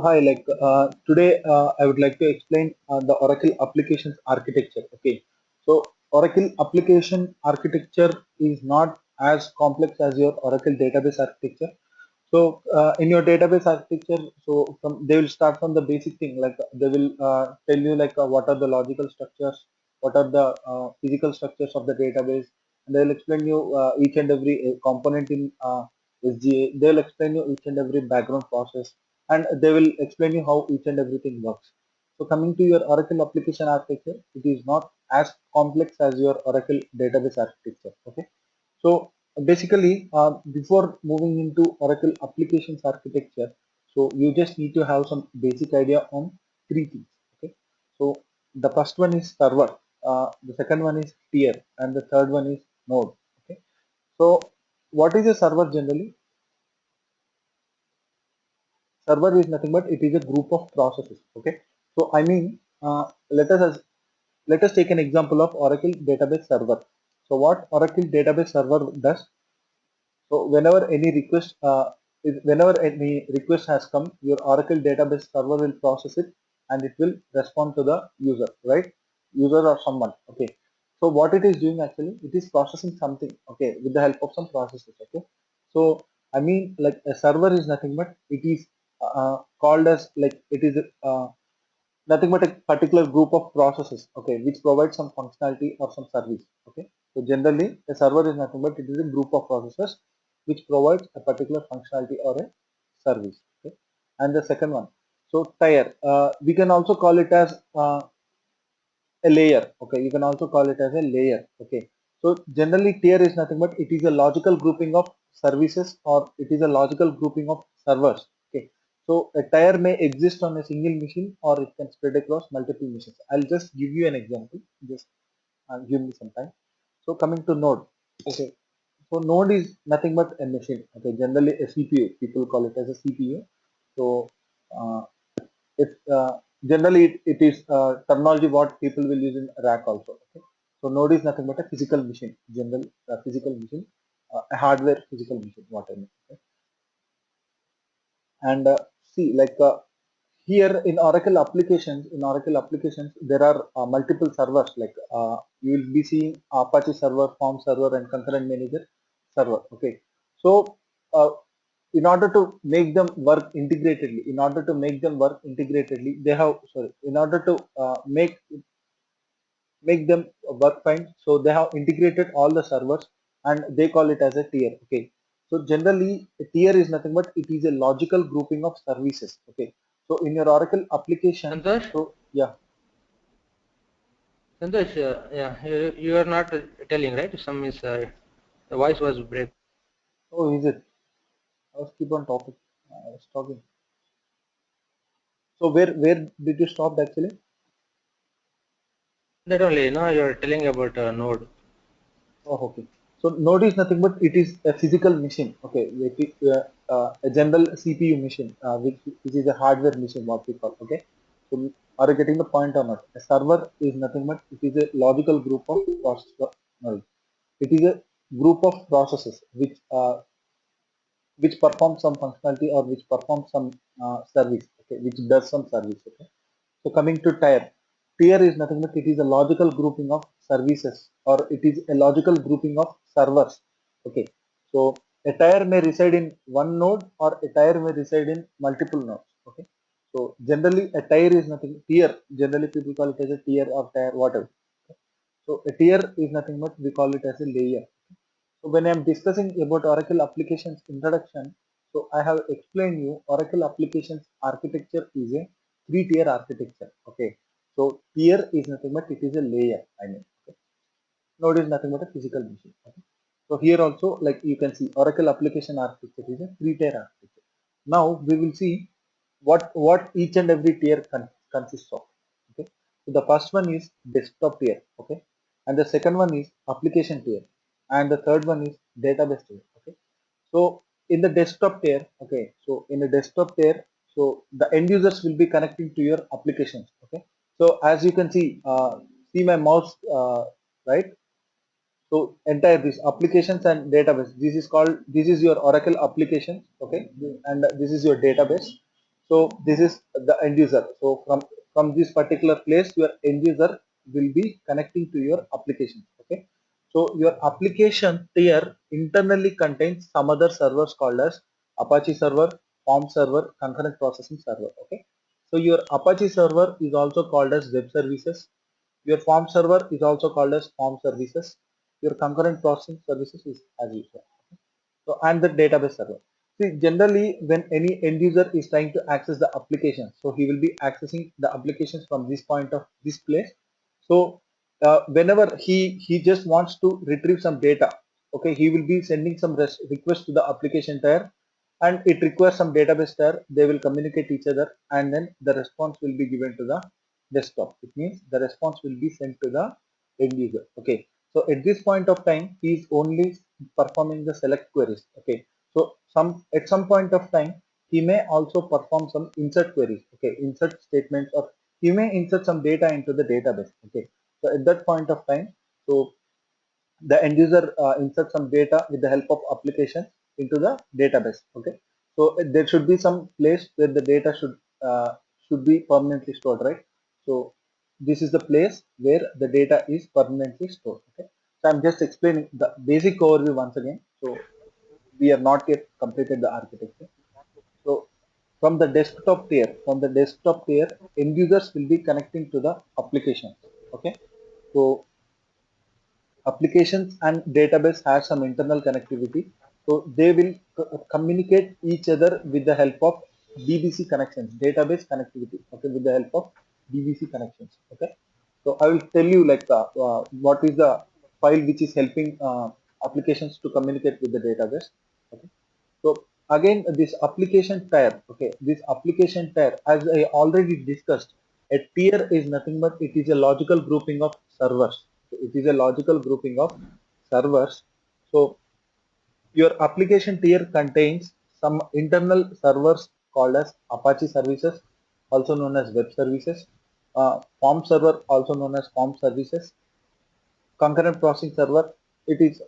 Hi, today I would like to explain the Oracle applications architecture. Okay, so Oracle application architecture is not as complex as your Oracle database architecture. So in your database architecture, they will start from the basic thing, like they will tell you what are the logical structures, what are the physical structures of the database, and they will explain you each and every component in SGA. They will explain you each and every background process, and they will explain you how each and everything works. So coming to your Oracle application architecture, it is not as complex as your Oracle database architecture. Okay, so basically, before moving into Oracle applications architecture, so you just need to have some basic idea on three things. Okay, so the first one is server, the second one is tier, and the third one is node. Okay, so what is a server generally? Server is nothing but it is a group of processes. Okay, so I mean, let us take an example of Oracle database server. So what Oracle database server does? So whenever any request has come, your Oracle database server will process it and it will respond to the user, right? User or someone. Okay. So what it is doing actually, it is processing something. Okay, with the help of some processes. Okay. So I mean, like a server is nothing but it is called as like it is nothing but a particular group of processes, okay, which provide some functionality or some service. Okay, so generally a server is nothing but it is a group of processes which provides a particular functionality or a service. Okay, and the second one, so tier, we can also call it as a layer. Okay, you can also call it as a layer. Okay, so generally tier is nothing but it is a logical grouping of services, or it is a logical grouping of servers. Okay, so a tier may exist on a single machine or it can spread across multiple machines. I'll just give you an example. Just give me some time. So coming to node. Okay, so node is nothing but a machine. Okay, generally a CPU, people call it as a CPU. So uh, it's generally it is terminology what people will use in rack also. Okay, so node is nothing but a physical machine, general physical machine, a hardware physical machine, what I mean. Okay? And see, here in Oracle applications there are multiple servers. You will be seeing Apache server, Form server, and concurrent manager server. Okay, so uh, in order to make them work integratedly, they have, sorry, in order to make them work fine, so they have integrated all the servers and they call it as a tier. Okay, so generally a tier is nothing but it is a logical grouping of services. Okay, so in your Oracle application, Santosh, so yeah. Santosh, yeah, you are not telling, right? Some is the voice was break. Oh, is it? I was keep on topic. I was talking. So where did you stop actually? That only, no, you are telling about Node. Oh, okay. So node is nothing but it is a physical machine. Okay, a general CPU machine, which is a hardware machine, what we call. Okay, so are you getting the point or not? A server is nothing but it is a logical group of process. No, it is a group of processes which perform some functionality or which perform some service. Okay, which does some service. Okay, so coming to tier is nothing but it is a logical grouping of services, or it is a logical grouping of servers. Okay, so a tier may reside in one node or a tier may reside in multiple nodes. Okay, so generally a tier is nothing. Tier generally people call it as a tier or tier, whatever. Okay. So a tier is nothing but we call it as a layer. So when I'm discussing about Oracle applications introduction, so I have explained you Oracle applications architecture is a three-tier architecture. Okay. So tier is nothing but it is a layer. I mean, okay. Node is nothing but a physical machine. Okay. So here also, like you can see, Oracle application architecture is a three-tier architecture. Now we will see what each and every tier consists of. Okay. So the first one is desktop tier. Okay, and the second one is application tier, and the third one is database tier. Okay, so in the desktop tier, okay, so in the desktop tier, so the end users will be connecting to your applications. Okay, so as you can see my mouse, right? So entire this applications and database, this is your Oracle applications. Okay, and this is your database. So this is the end user. So from this particular place, your end user will be connecting to your application. Okay. So your application tier internally contains some other servers called as Apache server, Form server, concurrent processing server. Okay. So your Apache server is also called as web services. Your Form server is also called as Form services. Your concurrent processing services is as usual. So and the database server. See, generally when any end user is trying to access the application, so he will be accessing the applications from this point of this place. So whenever he just wants to retrieve some data, okay, he will be sending some request to the application tier, and it requires some database tier. They will communicate each other, and then the response will be given to the desktop. It means the response will be sent to the end user. Okay. So at this point of time, he is only performing the select queries. Okay. So at some point of time, he may also perform some insert queries. Okay. Insert statements, or he may insert some data into the database. Okay. So at that point of time, so the end user inserts some data with the help of application into the database. Okay. So there should be some place where the data should be permanently stored, right? So this is the place where the data is permanently stored. Okay. So I'm just explaining the basic overview once again. So we are not yet completed the architecture. So from the desktop tier, end users will be connecting to the applications. Okay. So applications and database has some internal connectivity. So they will communicate each other with the help of DBC connections, database connectivity. Okay, with the help of DBC connections. Okay. So I will tell you like what is the file which is helping applications to communicate with the database. Okay. So again, this application tier. Okay, this application tier, as I already discussed, a tier is nothing but it is a logical grouping of servers. So it is a logical grouping of servers. So your application tier contains some internal servers called as Apache services, also known as web services, Form server, also known as Form services, concurrent processing server. It is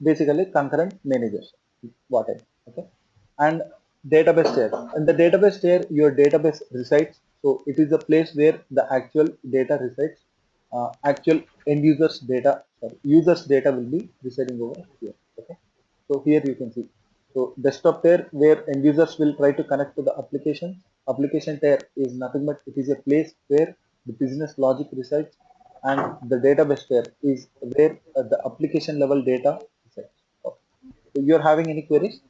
basically concurrent managers, whatever. Okay. And database tier. In the database tier, your database resides. So it is the place where the actual data resides. Actual end users data, sorry, users data will be residing over here. Okay. So here you can see. So desktop tier where end users will try to connect to the application. Application tier is nothing but it is a place where the business logic resides, and the database tier is where the application level data resides. Okay. So you're having any queries?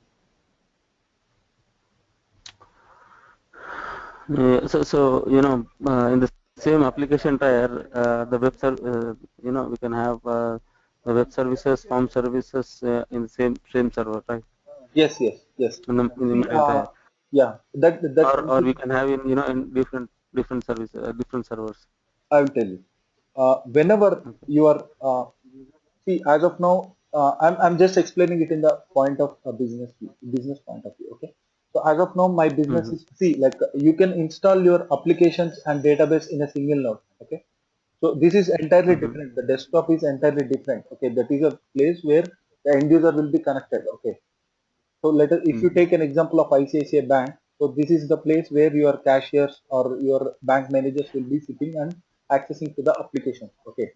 So in the same application tier, the we can have the web services, form services in the same server, right? Yes, yes, yes. In the See, main tier, yeah, that or we can have in different services, different servers. I will tell you. Whenever Okay. you are see, as of now, I'm just explaining it in the point of a business point of view. Okay. So as of now, my business Mm-hmm. is, see, like you can install your applications and database in a single node. Okay. So this is entirely Mm-hmm. different. The desktop is entirely different. Okay. That is a place where the end user will be connected. Okay. So if you Mm-hmm. take an example of ICICI Bank, so this is the place where your cashiers or your bank managers will be sitting and accessing to the application. Okay.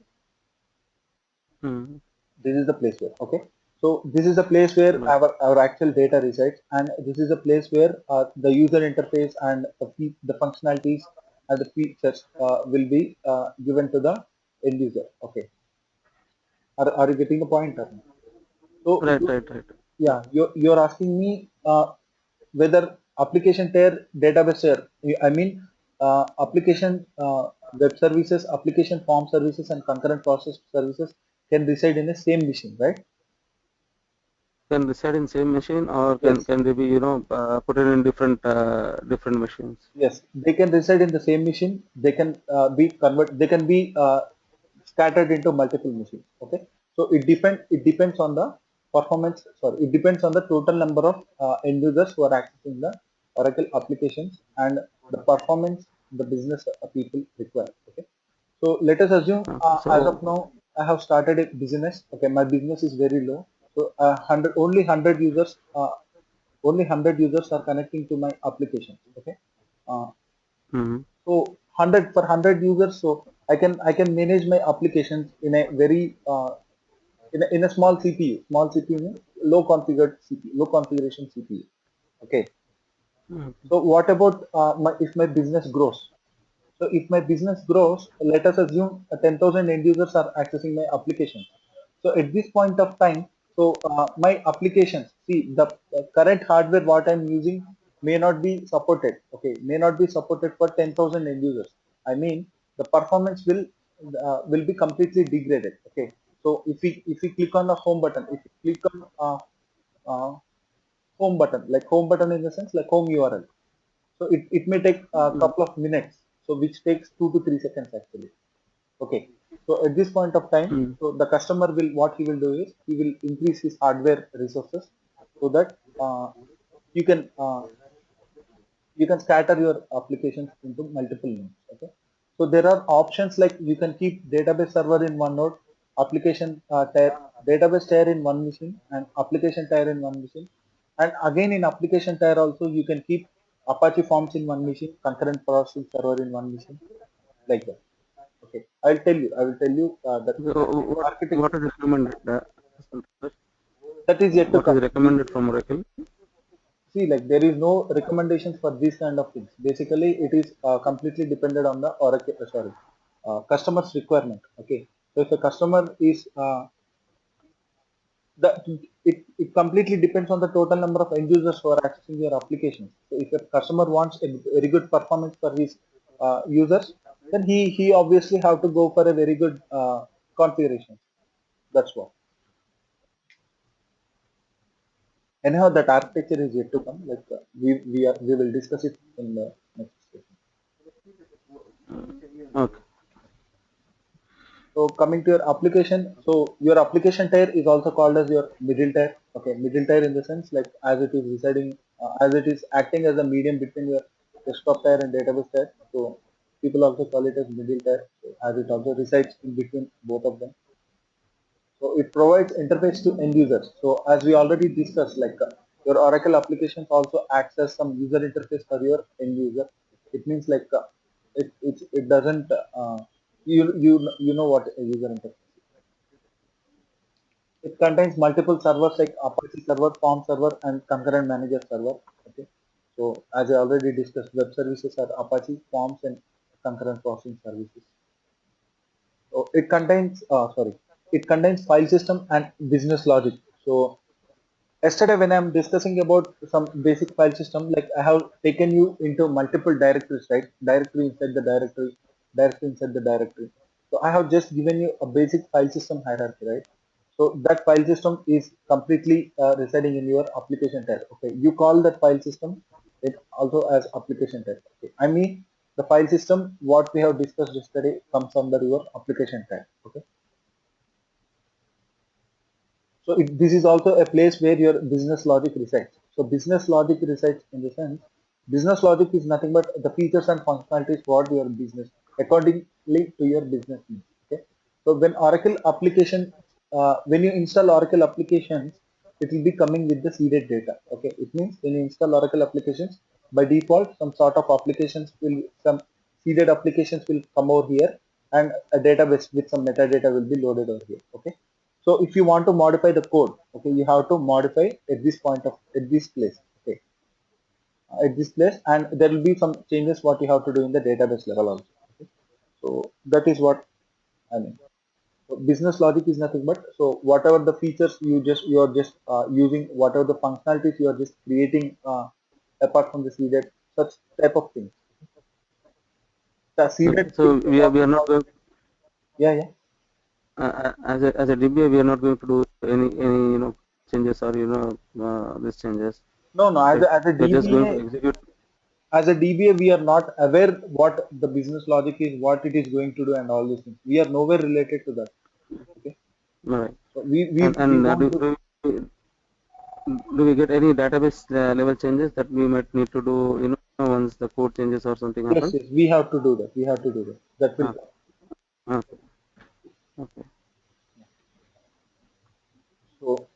Mm-hmm. This is the place where, okay. So this is the place where Right. our actual data resides, and this is the place where the user interface and the functionalities and the features will be given to the end user. Okay. Are you getting the point or not? So Right. Right. Right. yeah, you're asking me whether application tier, database tier, I mean application web services, application form services, and concurrent process services can reside in the same machine, right? Can reside in same machine, or Yes. can they be put it in different machines? Yes, they can reside in the same machine. They can be convert. They can be scattered into multiple machines. Okay, so it depends on the performance. Sorry, it depends on the total number of end users who are accessing the Oracle applications and the performance the business people require. Okay, so let us assume Okay. as of So now I have started a business. Okay, my business is very low. So hundred only hundred users are connecting to my applications. Okay, Mm-hmm. So 100 for 100 users, so I can manage my applications in a very in a small CPU. Small CPU means low configured CPU, low configuration CPU. Okay. Okay. So what about if my business grows? So if my business grows, let us assume 10,000 end users are accessing my application. So at this point of time, so my applications, see the current hardware what I'm using may not be supported. Okay, may not be supported for 10,000 end users. I mean the performance will be completely degraded. Okay, so if we click on the home button, if you click on home button, like home button in the sense like home URL, so it may take a couple of minutes, so which takes 2 to 3 seconds actually. Okay. So at this point of time, Mm-hmm. so the customer will, what he will do is he will increase his hardware resources so that you can uh, you can scatter your applications into multiple nodes. Okay. So there are options like you can keep database server in one node, application database tier in one machine, and application tier in one machine. And again in application tier also you can keep Apache Forms in one machine, concurrent processing server in one machine, like that. Okay, I'll tell you. I will tell you that So what architecture is recommended? that is yet to What is come. recommended from Oracle? See, like there is no recommendations for these kind of things. Basically, it is completely dependent on the Oracle, customer's requirement. Okay, so if a customer is the it completely depends on the total number of end users who are accessing your applications. So if a customer wants a very good performance for his users, then he obviously have to go for a very good configuration. That's what. Anyhow, that architecture is yet to come. Like we will discuss it in the next session. Okay. So coming to your application, so your application tier is also called as your middle tier. Okay, middle tier in the sense like as it is residing, as it is acting as a medium between your desktop tier and database tier. So people also call it as middle tier, so as it also resides in between both of them. So it provides interface to end users. So as we already discussed, like your Oracle applications also acts as some user interface for your end user. It means like it doesn't you know what a user interface. It contains multiple servers like Apache server, Form server, and concurrent manager server. Okay. So as I already discussed, web services are Apache, Forms, and concurrent processing services. So it contains file system and business logic. So yesterday when I'm discussing about some basic file system, like I have taken you into multiple directories, right? Directory inside the directory, directory inside the directory. So I have just given you a basic file system hierarchy, right? So that file system is completely residing in your application tab. Okay, you call that file system it also as application tab. Okay, I mean the file system what we have discussed yesterday comes under your application tab. Okay. So this is also a place where your business logic resides. So business logic resides in the sense, business logic is nothing but the features and functionalities for your business accordingly to your business needs. Okay. So when Oracle application, when you install Oracle applications, it will be coming with the seeded data. Okay. It means when you install Oracle applications, by default, some sort of applications will, some seeded applications will come over here, and a database with some metadata will be loaded over here. Okay. So if you want to modify the code, okay, you have to modify at this point of at this place, okay, at this place, and there will be some changes what you have to do in the database level also. Okay. So that is what I mean. So business logic is nothing but so whatever the features you are just using, whatever the functionalities you are just creating apart from the seeded, such type of things. The Okay. seeded So things are we also are not called, going yeah, yeah. as a DBA, we are not going to do any changes or these changes. No, no. Right? As a We're just going to DBA, execute. as a DBA, we are not aware what the business logic is, what it is going to do, and all these things. We are nowhere related to that. Okay, Right. so we And won't do. do we get any database level changes that we might need to do, once the code changes or something Yes, happens? yes, we have to do that. We have to do that. That will Ah, come. okay. Okay. So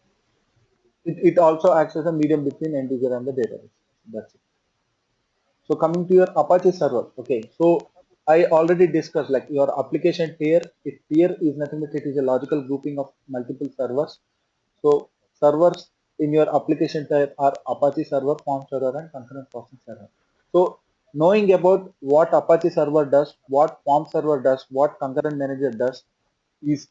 it also acts as a medium between end user and the database. That's it. So coming to your Apache server, okay. So I already discussed like your application tier. Tier is nothing but it is a logical grouping of multiple servers. So servers in your application tier are Apache server, form server, and concurrent processing server. So knowing about what Apache server does, what form server does, what concurrent manager does is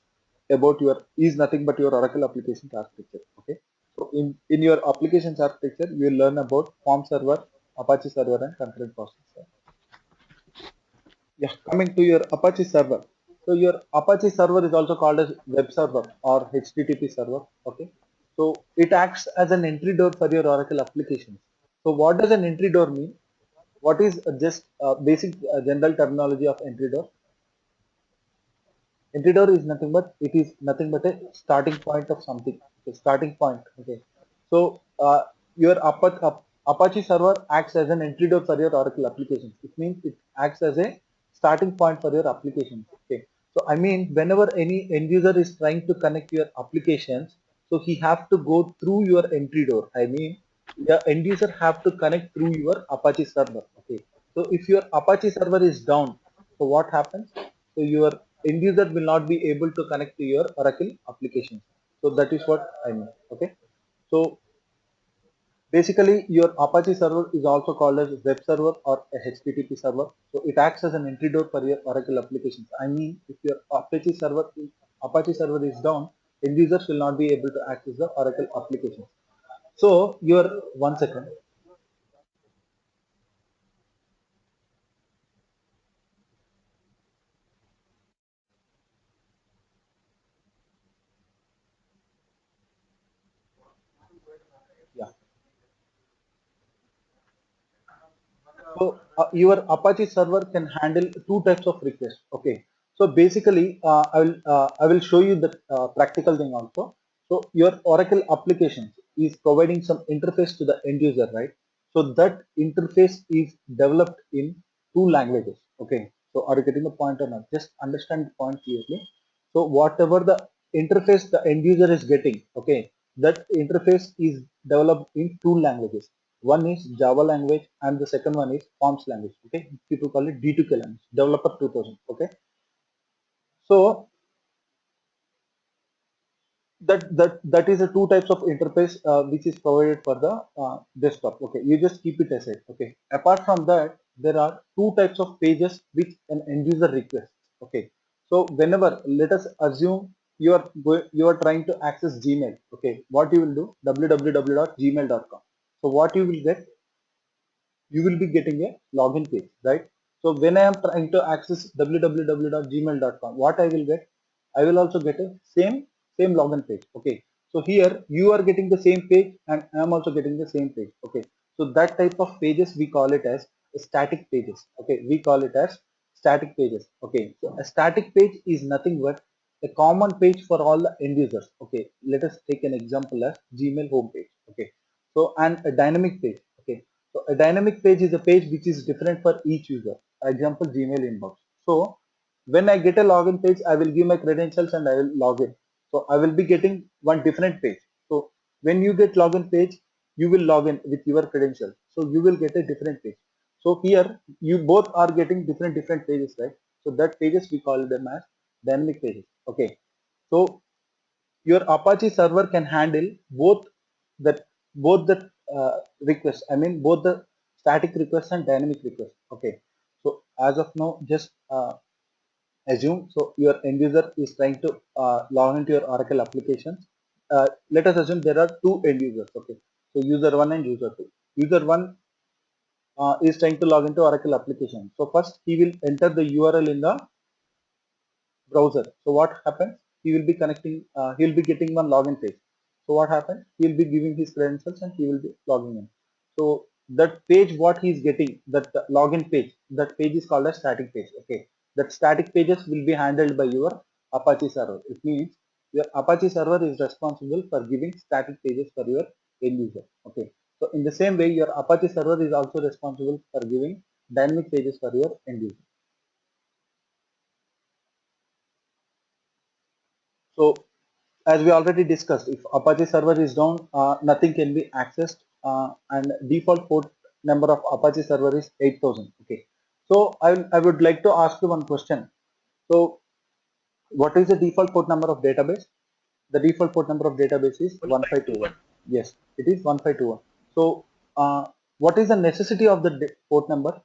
about your is nothing but your Oracle applications architecture. Okay. So in your applications architecture, you will learn about form server, Apache server, and concurrent processing server. Yeah, coming to your Apache server. So your Apache server is also called as web server or HTTP server. Okay. So it acts as an entry door for your Oracle applications. So what does an entry door mean? What is just basic general terminology of entry door? Entry door is nothing but it is nothing but a starting point of something. Okay, starting point. Okay. So your Apache server acts as an entry door for your Oracle applications. It means it acts as a starting point for your applications. Okay. So I mean, whenever any end user is trying to connect your applications, so he have to go through your entry door. I mean, the end user have to connect through your Apache server. Okay. So if your Apache server is down, so what happens? So your end user will not be able to connect to your Oracle applications. So that is what I mean. Okay. So basically your Apache server is also called as web server or a HTTP server. So it acts as an entry door for your Oracle applications. I mean, if your Apache server is down, end users will not be able to access the Oracle applications. So your 1 second. Yeah. So your Apache server can handle two types of requests. Okay. So basically, I will show you the practical thing also. So your Oracle application is providing some interface to the end user, right? So that interface is developed in two languages. Okay. So are you getting the point or not? Just understand the point clearly. So whatever the interface the end user is getting, okay, that interface is developed in two languages. One is Java language and the second one is Forms language. Okay, people call it D2K language, Developer 2000. Okay, so that is the two types of interface which is provided for the desktop. Okay, you just keep it aside. Okay, apart from that, there are two types of pages which an end user requests. Okay, so whenever let us assume you are trying to access Gmail. Okay, what you will do www.gmail.com. So what you will get, you will be getting a login page, right? So when I am trying to access www.gmail.com, what I will get, I will also get a same login page. Okay. So here you are getting the same page and I am also getting the same page. Okay. So that type of pages we call it as static pages. Okay. We call it as static pages. Okay. So a static page is nothing but a common page for all the end users. Okay. Let us take an example as Gmail homepage. Okay. So and a dynamic page. Okay. So a dynamic page is a page which is different for each user. For example, Gmail inbox. So when I get a login page, I will give my credentials and I will log in. So I will be getting one different page. So when you get login page, you will log in with your credentials. So you will get a different page. So here you both are getting different pages, right? So that pages we call them as dynamic pages. Okay. So your Apache server can handle both the requests. I mean both the static requests and dynamic requests. Okay. So as of now, just assume so your end user is trying to log into your Oracle applications. Let us assume there are two end users. Okay. So user one and user two. User one is trying to log into Oracle application. So first he will enter the URL in the browser. So what happens? He will be connecting. He will be getting one login page. So what happens? He will be giving his credentials and he will be logging in. So that page, what he is getting, that login page, that page is called a static page. Okay, that static pages will be handled by your Apache server. It means your Apache server is responsible for giving static pages for your end user. Okay, so in the same way, your Apache server is also responsible for giving dynamic pages for your end user. So as we already discussed, if Apache server is down, nothing can be accessed and default port number of Apache server is 8,000. Okay. So I would like to ask you one question. So what is the default port number of database? The default port number of database is 1521. Yes, it is 1521. So what is the necessity of the port number?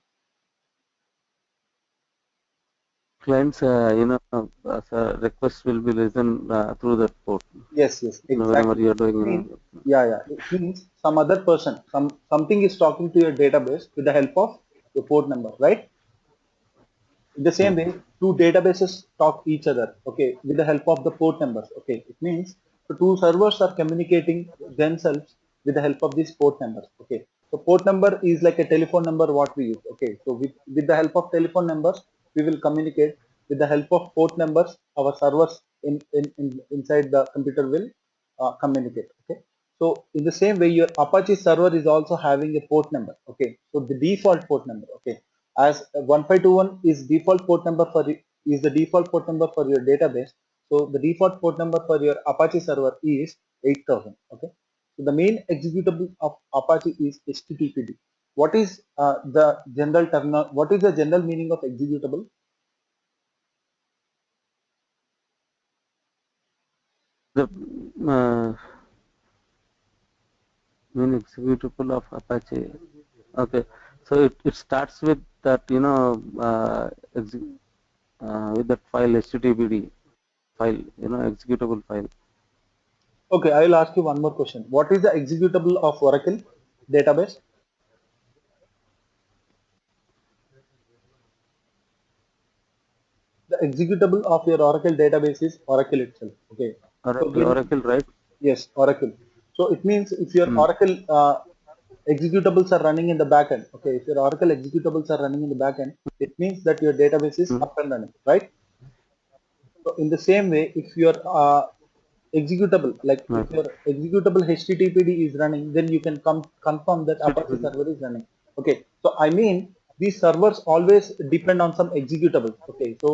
Clients, request will be listened through that port. Yes, Whenever exactly. you are doing, Yeah. It means some other person, something is talking to your database with the help of the port number, right? In the same way, two databases talk each other, okay, with the help of the port numbers. Okay, it means the two servers are communicating themselves with the help of these port numbers. Okay, so port number is like a telephone number what we use. Okay, so with the help of telephone numbers, we will communicate. With the help of port numbers, our servers inside the computer will communicate. Okay, so in the same way, your Apache server is also having a port number. Okay, so the default port number. Okay, as 1521 is default port number for is the default port number for your database. So the default port number for your Apache server is 8,000. Okay, so the main executable of Apache is HTTPD. What is the general term? What is the general meaning of executable? the main executable of Apache. Okay, so it starts with that, with that file HTTPD file, executable file. Okay, I will ask you one more question. What is the executable of Oracle database? The executable of your Oracle database is Oracle itself. Okay, so Oracle, right? yes, Oracle. So it means if your Mm. Oracle executables are running in the backend, okay, if your Oracle executables are running in the backend, it means that your database is up and running, right? So in the same way, if your executable, like Right. if your executable HTTPD is running, then you can confirm that Apache HTTPD. server is running. Okay, so I mean these servers always depend on some executables. Okay, so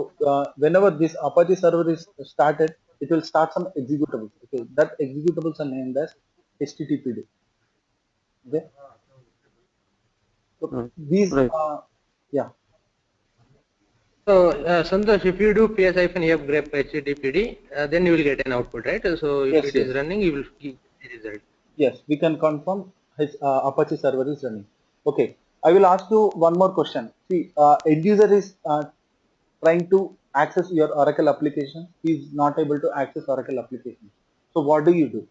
whenever this Apache server is started, it will start some executables. Okay, that executables are named as HTTPD. Okay, so Right. these, Right. yeah, So, Santosh, if you do ps-f grep HTTPD, then you will get an output, right? So, if yes, it is yes. running, you will get the result. Yes, we can confirm his Apache server is running. Okay, I will ask you one more question. See, end user is trying to access your Oracle application. He is not able to access Oracle application. So what do you do?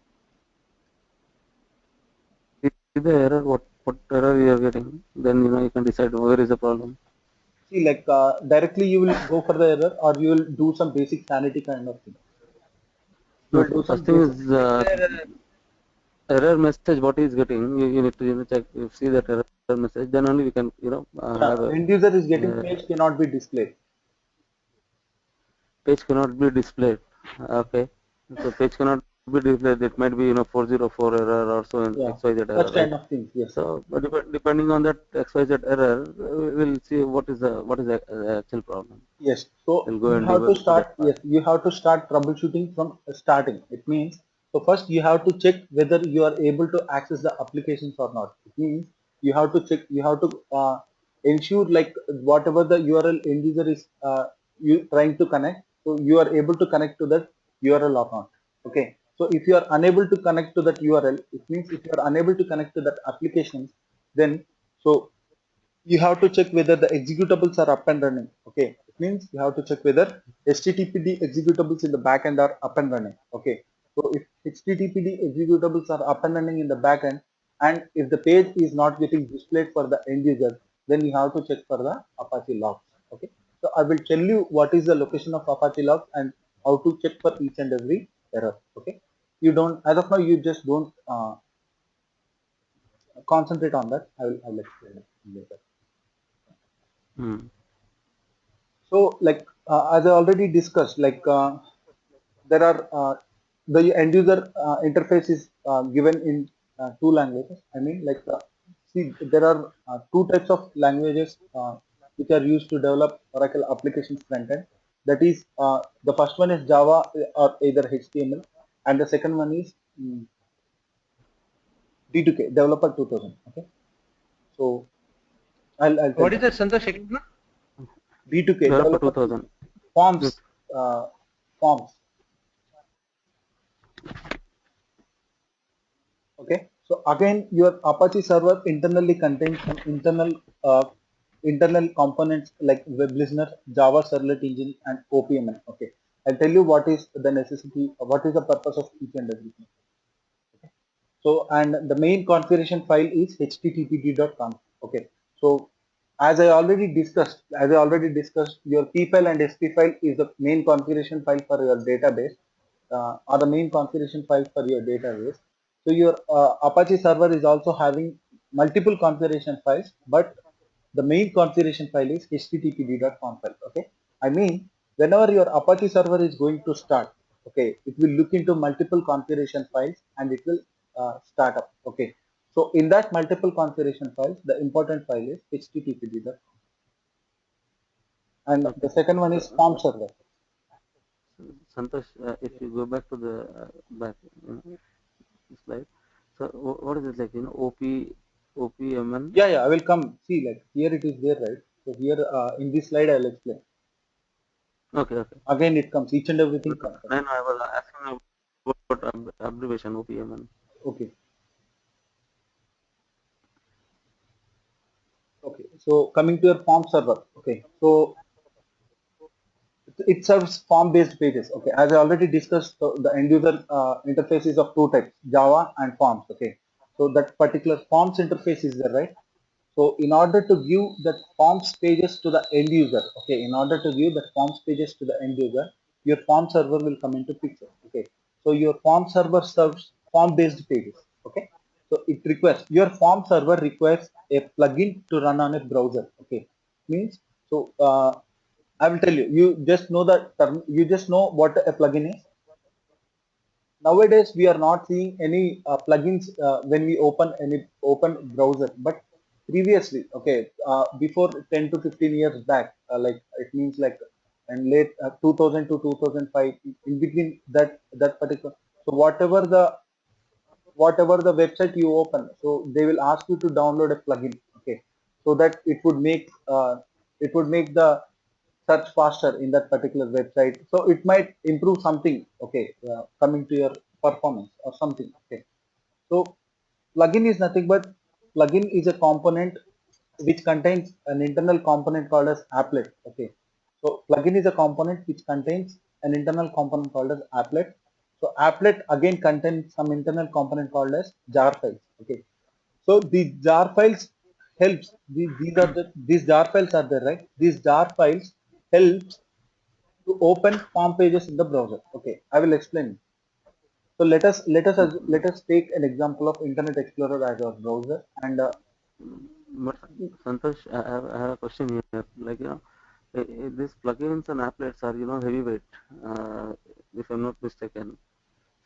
See the error, what error you are getting, then you can decide where is the problem. See, like directly you will go for the error, or you will do some basic sanity kind of thing. You No, will do some first thing basic. is error message. What is getting? You need to check. If see that error message, then only we can Yeah, have a end user is getting uh, page cannot be displayed. page cannot be displayed. Okay, so page cannot be displayed. It might be 404 error or so in Yeah, XYZ error, such right? kind of things. Yes. So, but depending on that XYZ error, we will see what is the actual problem. Yes. So We'll go you and have to debug start. that part. Yes, you have to start troubleshooting from starting. It means so first you have to check whether you are able to access the applications or not. It means you have to check. You have to ensure like whatever the URL end user is you trying to connect. So you are able to connect to that URL or not. Okay. So if you are unable to connect to that URL, it means if you are unable to connect to that application, then so you have to check whether the executables are up and running. Okay, it means you have to check whether HTTPD executables in the backend are up and running. Okay, so if HTTPD executables are up and running in the backend, and if the page is not getting displayed for the end user, then you have to check for the Apache logs. Okay, so I will tell you what is the location of Apache logs and how to check for each and every error. Okay, you don't, as of now, you just don't concentrate on that. I will explain it later. Hmm. So, like as I already discussed, like there are the end user interface is given in two languages. I mean, like see, there are two types of languages which are used to develop Oracle applications front end. That is, the first one is Java or either HTML, and the second one is D2K, Developer 2000. Okay, So I'll tell What you. is that, Santosh? Again? D2K, Developer developer 2000. forms, Yes. forms. Okay. So again, your Apache server internally contains some internal components like web listener, Java Servlet Engine, and OPMN. Okay. I'll tell you what is the necessity, what is the purpose of each and everything. So, and the main configuration file is httpd.conf. Okay. So, as I already discussed, your P file and SP file is the main configuration file for your database, or the main configuration file for your database. So, your Apache server is also having multiple configuration files, but the main configuration file is httpd.conf file. Okay. I mean, whenever your Apache server is going to start, okay, it will look into multiple configuration files and it will start up. Okay. So in that multiple configuration files, the important file is httpd.conf. And Okay. the second one is form server. Santosh, if you go back to the back slide, so what is it like? OPMN. Yeah, yeah, I will come. See, like here it is there, right? So here in this slide, I will explain. Okay, okay. Again, it comes, each and everything comes. Then I was asking about abbreviation OPMN. Okay. Okay. So coming to your form server. Okay. So it serves form based pages. Okay, as I already discussed, the end user interface is of two types, Java and forms. Okay, so that particular forms interface is there, right? So in order to give that forms pages to the end user, okay, in order to give that forms pages to the end user, your form server will come into picture. Okay, so your form server serves form based pages. Okay, so it requires, your form server requires a plugin to run on a browser. Okay, means, so I will tell you. You just know the term. You just know what a plugin is. Nowadays, we are not seeing any plugins when we open browser. But previously, okay, before 10 to 15 years back, like it means like and late 2000 to 2005, in between that particular. So whatever the website you open, so they will ask you to download a plugin. Okay, so that it would make the search faster in that particular website, so it might improve something. Okay, coming to your performance or something. Okay, so plugin is nothing but, plugin is a component which contains an internal component called as applet. Okay, so plugin is a component which contains an internal component called as applet. So applet again contains some internal component called as jar files. Okay, so the jar files helps, these jar files are there, right? These jar files helps to open form pages in the browser. Okay, I will explain. So let us take an example of Internet Explorer as our browser, and But Santosh, I have a question here. Like, these plugins and applets are, heavyweight, if I'm not mistaken.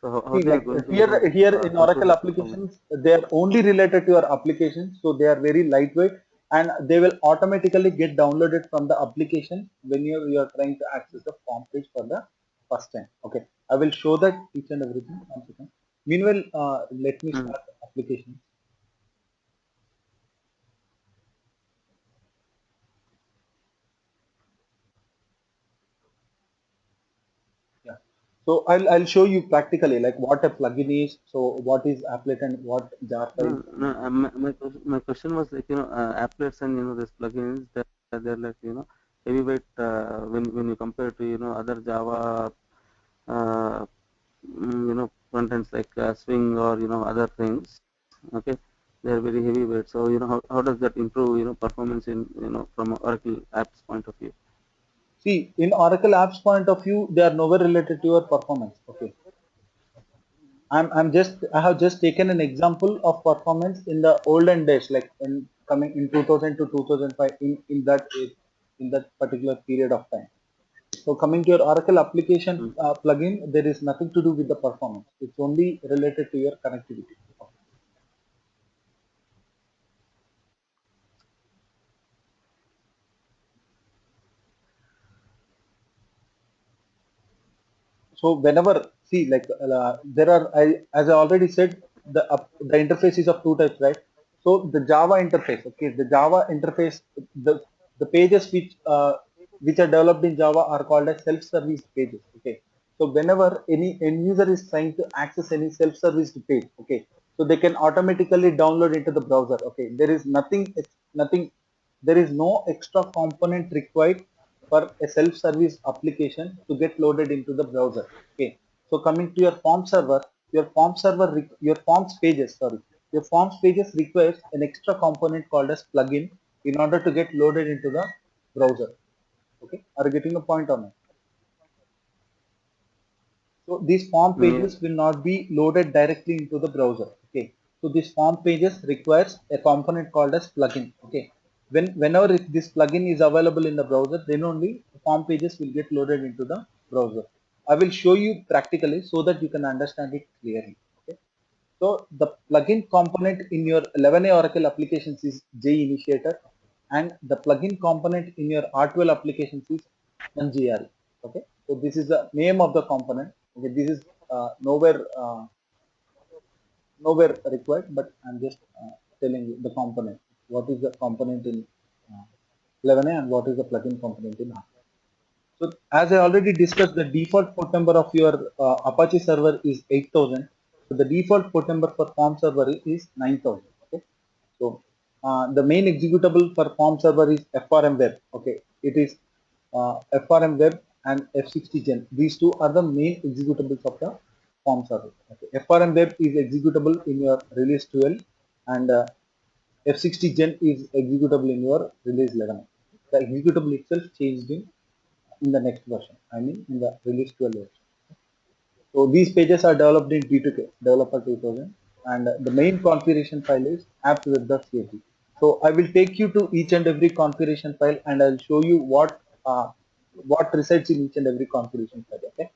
So how see, they are like going to, here in improve Oracle the performance? applications, they are only related to your application, so they are very lightweight, and they will automatically get downloaded from the application when you are trying to access the form page for the first time. Okay, I will show that each and everything. One second. Meanwhile, let me Mm. start the application. Yeah. So I'll show you practically like what a plugin is. So what is applet and what jar No, files. no, my question was like, applets and, these plugins, they're like, heavyweight, when you compare to, other Java, uh, front ends like Swing or, other things. Okay, they're very heavyweight. So, how does that improve, performance in, from Oracle apps point of view? See, in Oracle apps point of view, they are nowhere related to your performance. Okay. I have just taken an example of performance in the olden days, like in coming in 2000 to 2005, in that particular period of time. So coming to your Oracle application Mm. plugin, there is nothing to do with the performance. It's only related to your connectivity. So whenever, see, like there are, as I already said, the interface is of two types, right? So the Java interface, okay, the Java interface, the pages which are developed in Java are called as self-service pages. Okay, so whenever any end user is trying to access any self-service page, okay, so they can automatically download into the browser. Okay, there is nothing, there is no extra component required for a self-service application to get loaded into the browser. Okay, so coming to your form server, your forms pages, sorry, your forms pages requires an extra component called as plugin in order to get loaded into the browser. Okay, are you getting a point on it? So these form Yeah. pages will not be loaded directly into the browser. Okay, so these form pages requires a component called as plugin. Okay, whenever this plugin is available in the browser, then only form pages will get loaded into the browser. I will show you practically so that you can understand it clearly. Okay. So the plugin component in your 11a Oracle applications is JInitiator, and the plugin component in your R12 applications is NGRE. Okay, so this is the name of the component. Okay, this is nowhere required, but I'm just telling you the component. What is the component in 11a and what is the plugin component in R. So as I already discussed, the default port number of your Apache server is 8000. So the default port number for form server is 9000. Okay. So the main executable for form server is FRM web. Okay. It is FRM web and F60 gen. These two are the main executables of the form server. Okay. FRM web is executable in your release 12 and F60 gen is executable in your release 11. The executable itself changed in the next version, I mean in the release 12 version. So these pages are developed in D2K, developer 2000, and the main configuration file is appsweb.cat. So I will take you to each and every configuration file and I'll show you what resides in each and every configuration file. Okay.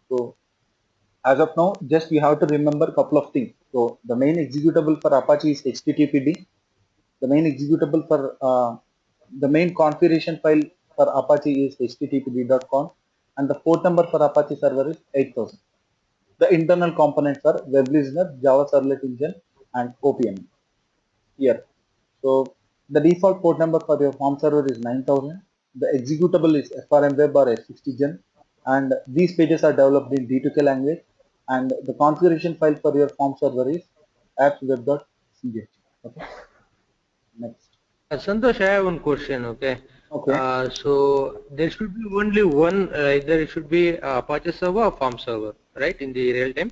So as of now, just you have to remember a couple of things. So the main executable for Apache is HTTPD. The main executable for the main configuration file for Apache is httpd.conf, and the port number for Apache server is 8000. The internal components are web listener, Java Servlet Engine, and OPM here. So the default port number for your form server is 9000. The executable is FRM web or F60 gen, and these pages are developed in D2K language. And the configuration file for your form server is appsweb.ch. Okay. Next. Santosh, I have one question. Okay. Okay. So there should be only one, either it should be Apache server or farm server, right? In the real time.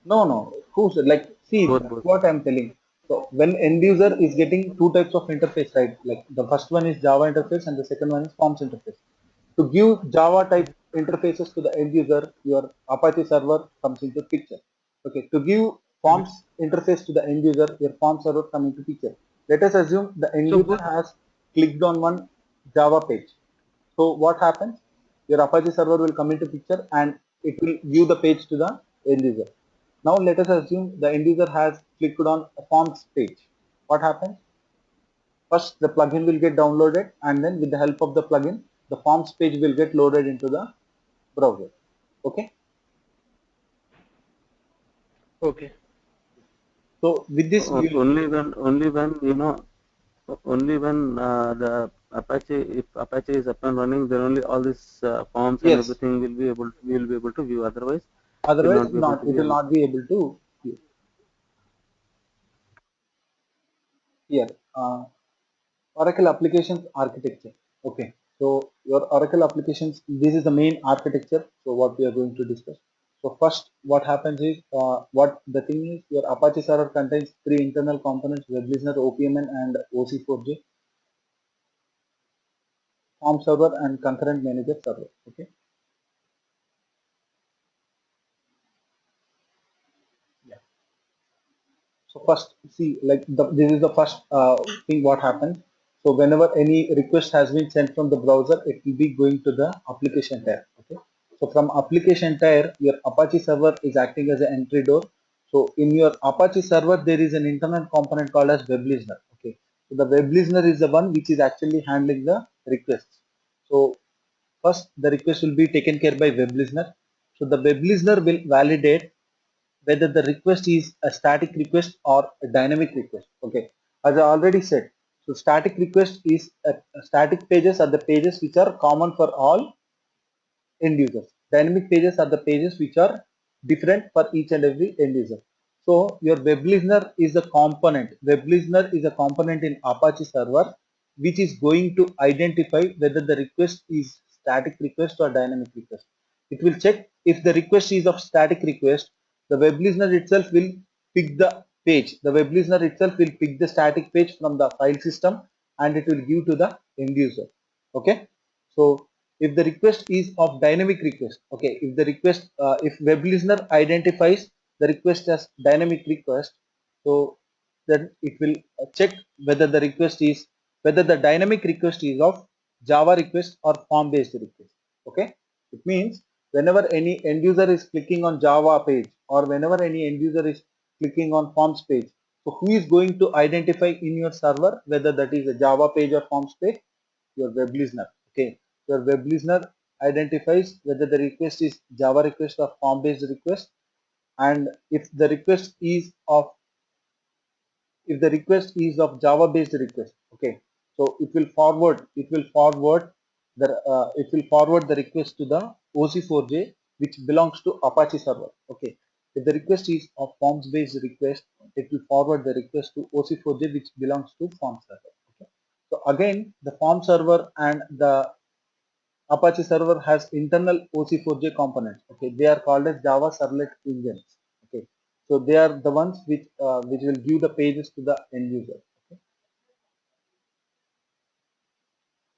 No, no. Who's like, see, that's Both. what I'm telling. So when end user is getting two types of interface, right? Like the first one is Java interface and the second one is Forms interface. To give Java type interfaces to the end user, your Apache server comes into picture. Okay. To give Mhm. Forms interface to the end user, your Forms server come into picture. Let us assume the end So user both. has clicked on one Java page. So what happens? Your Apache server will come into picture and it will view the page to the end user. Now let us assume the end user has clicked on a forms page. What happens? First the plugin will get downloaded and then with the help of the plugin, the forms page will get loaded into the browser. Okay. Okay. So with this, you Only when only when the Apache, if Apache is up and running, then only all these forms and yes. everything we will be able to view. Otherwise, we'll Otherwise, not be able not to it will view not anything. be able to view. Here. Oracle applications architecture. Okay, so your Oracle applications, this is the main architecture. So what we are going to discuss. So first, what happens is, what the thing is, your Apache server contains three internal components: web listener, OPMN, and OC4J, form server, and concurrent manager server. Okay. Yeah. So first, see, like this is the first thing what happens. So whenever any request has been sent from the browser, it will be going to the application tier. Okay. So from application tier, your Apache server is acting as an entry door. So in your Apache server, there is an internal component called as web listener. Okay. So the web listener is the one which is actually handling the requests. So first, the request will be taken care by web listener. So the web listener will validate whether the request is a static request or a dynamic request. Okay, as I already said, so static request is static pages are the pages which are common for all end users. Dynamic pages are the pages which are different for each and every end user. So your web listener is a component. Web listener is a component in Apache server which is going to identify whether the request is static request or dynamic request. It will check if the request is of static request, the web listener itself will pick the page. The web listener itself will pick the static page from the file system and it will give to the end user. Okay. So if the request is of dynamic request, okay, if the request, if web listener identifies the request as dynamic request, so then it will check whether the request is, whether the dynamic request is of Java request or form based request. Okay, it means whenever any end user is clicking on Java page or whenever any end user is clicking on forms page, so who is going to identify in your server whether that is a Java page or forms page? Your web listener. Okay, your web listener identifies whether the request is Java request or form based request, and if the request is of, if the request is of Java based request, okay, so it will forward the request to the OC4J which belongs to Apache server. Okay, if the request is of forms based request, it will forward the request to OC4J which belongs to form server. Okay, so again the form server and the Apache server has internal OC4J components. Okay, they are called as Java Servlet engines. Okay, so they are the ones which will give the pages to the end user. Okay,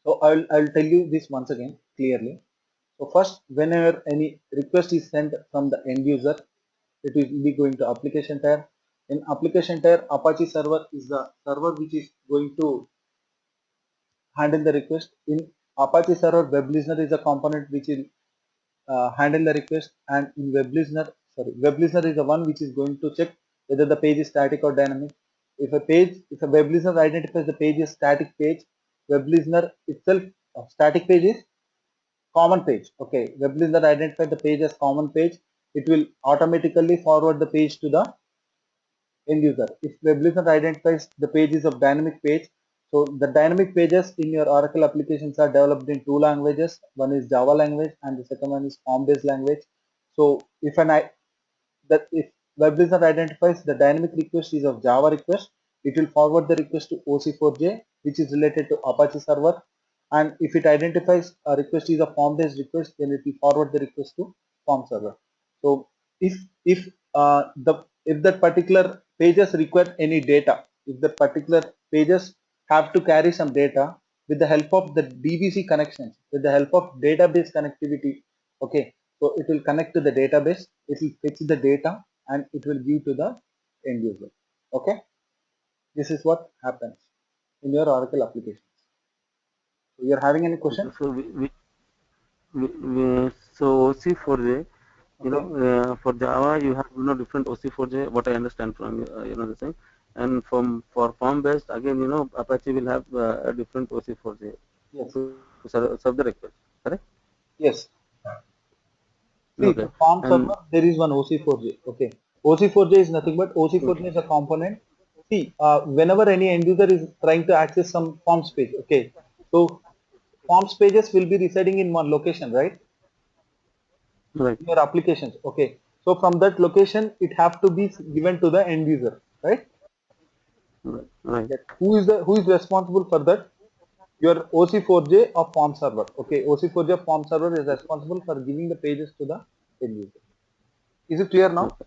so I'll tell you this once again clearly. So first, whenever any request is sent from the end user, it will be going to application tier. In application tier, Apache server is the server which is going to handle the request. In Apache server, web listener is a component which will handle the request, and in web listener is the one which is going to check whether the page is static or dynamic. If a web listener identifies the page as static page, web listener itself, static page is common page. Okay, web listener identifies the page as common page, it will automatically forward the page to the end user. If web listener identifies the pages of dynamic page, so the dynamic pages in your Oracle applications are developed in two languages. One is Java language and the second one is form based language. So if web listener identifies the dynamic request is of Java request, it will forward the request to OC4J, which is related to Apache server. And if it identifies a request is a form based request, then it will forward the request to form server. So if if if that particular pages require any data, if the particular pages have to carry some data, with the help of the DBC connections, with the help of database connectivity, okay, so it will connect to the database, it will fetch the data and it will give to the end user. Okay, this is what happens in your Oracle applications. So you're having any question? So so OC4J, for Java you have different OC4J. What I understand from the thing, and for form based again Apache will have a different OC4J Yes. to serve the request. Correct? Yes. See, Okay. the form And server, there is one OC4J. Okay. OC4J is nothing but OC4J is a component. See, whenever any end user is trying to access some forms page, okay. So forms pages will be residing in one location, right? right, In your applications. Okay. So from that location, it have to be given to the end user, right? right. Yes. Who is responsible for that? Your OC4J of form server. Okay. OC4J of form server is responsible for giving the pages to the end user. Is it clear now? Okay.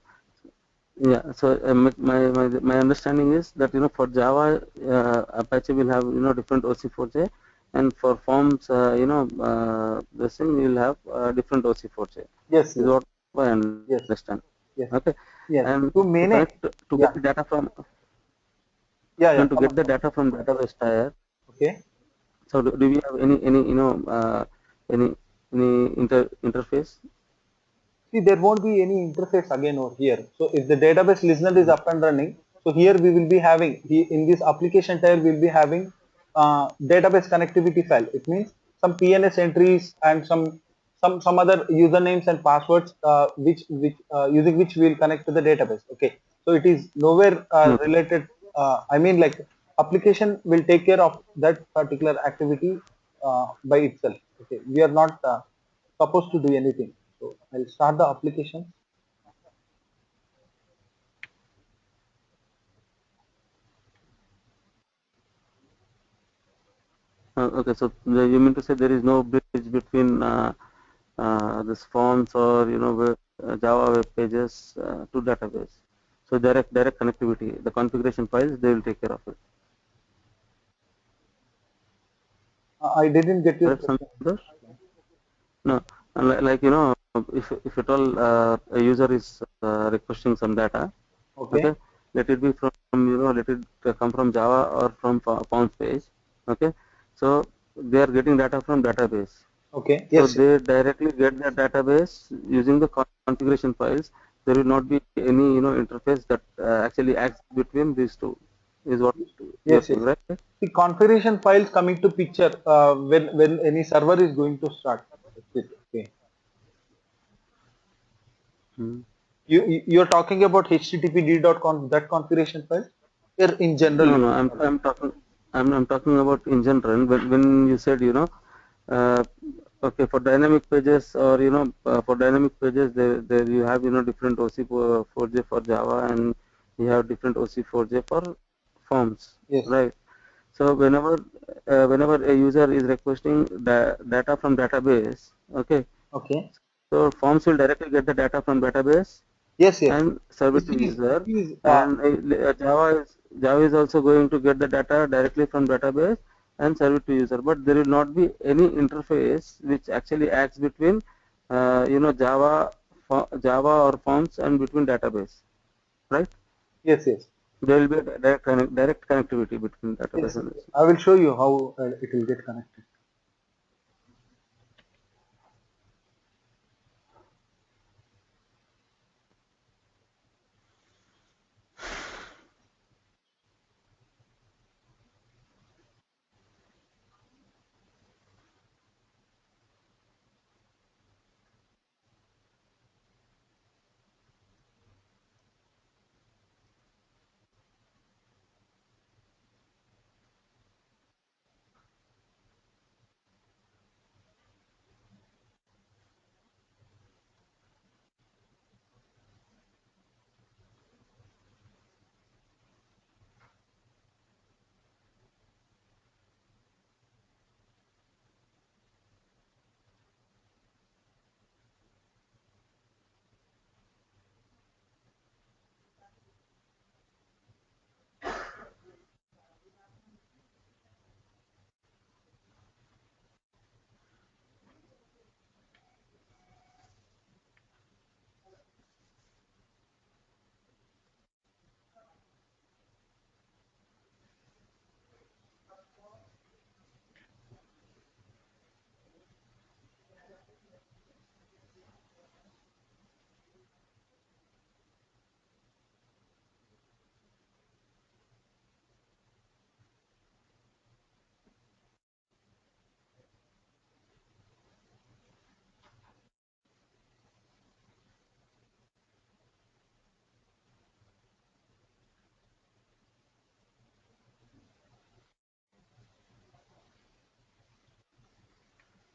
Yeah. So my understanding is that for Java Apache will have different OC4J, and for forms this thing will have different OC4J. Yes, Is yes, what I yes, understand. yes, Okay. yes. And To to many, connect to yeah, get the data from yeah. and to Come get on, the come on. data from database tier. Okay. So do we have any any interface? See, there won't be any interface again over here. So if the database listener is up and running, so here we will be having, in this application tier, we'll be having database connectivity file. It means some TNS entries and some some other usernames and passwords which using which we'll connect to the database. Okay, so it is nowhere related. I mean, like, application will take care of that particular activity by itself. Okay, we are not supposed to do anything. So I'll start the application. Okay, so you mean to say there is no bridge between this forms or Java web pages to database. So direct connectivity. The configuration files they will take care of it. I didn't get your Correct, question. Santosh? No, like if at all a user is requesting some data, Okay. okay, let it be from let it come from Java or from forms page, okay. So they are getting data from database. Okay. So Yes. they directly get the database using the configuration files. There will not be any interface that actually acts between these two. Is what you are Yes. Yes. saying, right? The configuration files coming to picture when any server is going to start. That's it. Okay. Hmm. You're talking about httpd.conf, that configuration file? Here in general. No, no. I'm talking about in general. When you said uh, okay, for dynamic pages or for dynamic pages there you have different OC4J for Java and you have different OC4J for forms, Yes. right? So whenever a user is requesting data from database, okay, Okay. so forms will directly get the data from database Yes. Yes. and serve it This to is this user, is and Java is also going to get the data directly from database and serve it to user. But there will not be any interface which actually acts between Java or forms and between database, right? yes. Yes. There will be a direct connectivity between database Yes. and this. I will show you how it will get connected.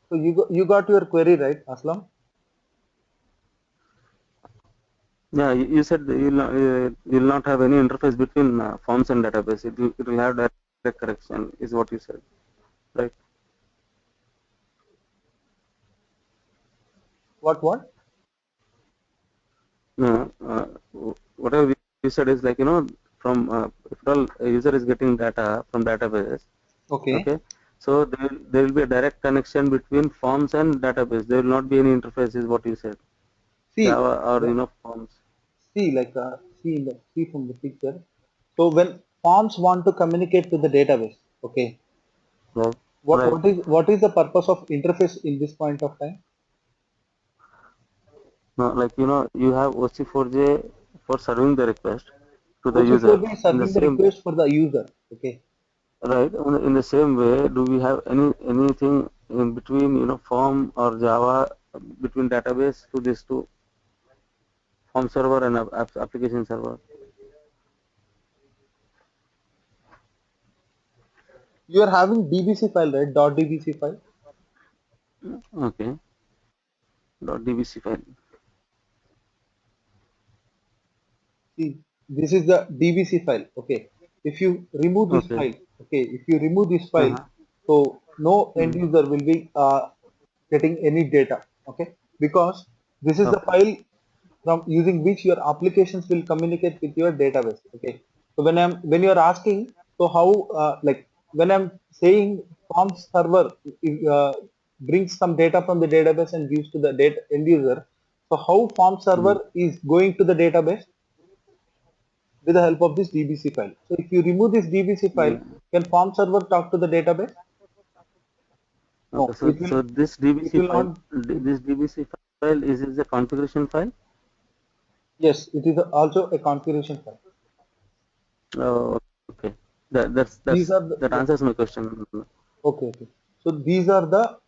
So you got your query right, Aslam? Yeah, you said you'll not have any interface between forms and database. It will have direct correction, is what you said, right? What? No, whatever you said is like from if at all a user is getting data from database, Okay. okay, so there will be a direct connection between forms and database. There will not be any interface, is what you said. See, Java or forms. see from the picture. So when forms want to communicate to the database, okay, Right, what right. what is the purpose of interface in this point of time? No, like you have OC4J for serving the request to the user. OC4 is In the serving the same request for the user. Okay. right, in the same way, do we have anything in between form or Java between database to this to form server and application server. You are having DBC file, right? .dbc file. Okay. .dbc file. See, this is the DBC file. Okay. If you remove this Okay. file, okay, if you remove this file, Uh-huh. so no end Mm. user will be getting any data. Okay, because this is the Okay. file from using which your applications will communicate with your database. Okay, so when you are asking, so how like when I'm saying form server brings some data from the database and gives to the data end user, so how form server Mm. is going to the database with the help of this DBC file. So if you remove this DBC file, Yeah. can form server talk to the database? Okay. No, So this it DBC will file, not. It, this DBC file is a configuration file. yes, it is also a configuration file. Oh, okay. These are the, That yes, answers my question. okay, okay. So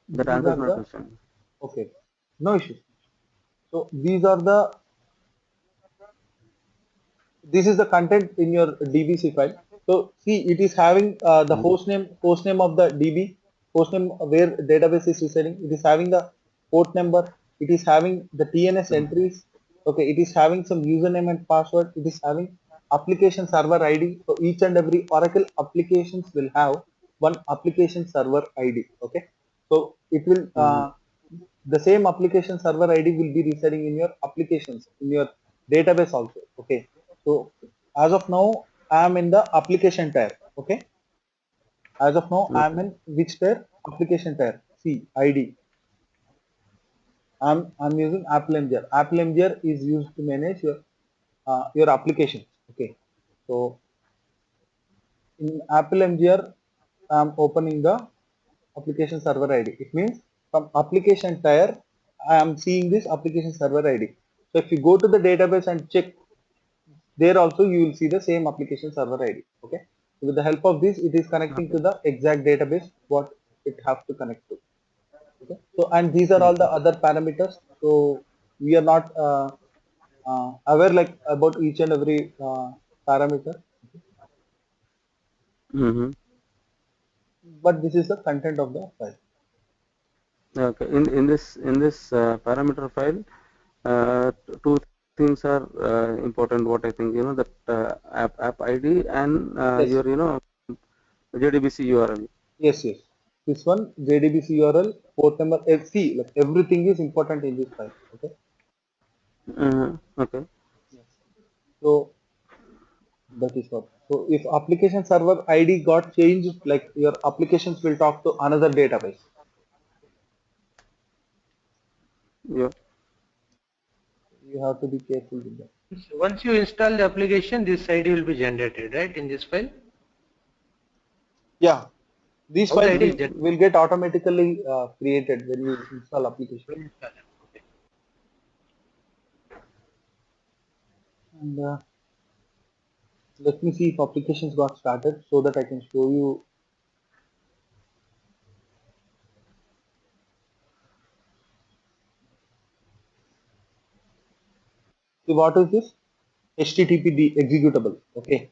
That these answers are my the, question. okay, no issues. So these are the, this is the content in your DBC file. So see, it is having the Mm. host name of the DB, host name where database is residing. It is having the port number. It is having the TNS entries. Okay, it is having some username and password. It is having application server ID. So each and every Oracle applications will have one application server ID. Okay, so it will Mm-hmm. the same application server ID will be residing in your applications in your database also. Okay, so as of now, I am in the application tier. Okay. As of now, I am Okay. in which tier? Application tier. See ID. I'm using Apple MGR. Apple MGR is used to manage your applications. Okay. So in Apple MGR, I'm opening the application server ID. It means from application tier, I am seeing this application server ID. So if you go to the database and check, there also you will see the same application server ID. Okay, so with the help of this, it is connecting Okay. to the exact database what it has to connect to. Okay, so and these are all the Okay. other parameters, so we are not aware like about each and every parameter, Mm-hmm. but this is the content of the file. Okay. In this parameter file, two things are important. What I think, that app ID and Yes, your JDBC URL. yes, this one JDBC URL, port number, FC, like everything is important in this file. Okay, Okay. yes. So that is what. So if application server ID got changed, like your applications will talk to another database. Yeah. You have to be careful with that. Once you install the application, this ID will be generated, right, in this file? Yeah, these How the files ID is generated? will get automatically created when you install application. When install it. Okay. And let me see if applications got started so that I can show you. See what is this? HTTPD executable. Okay,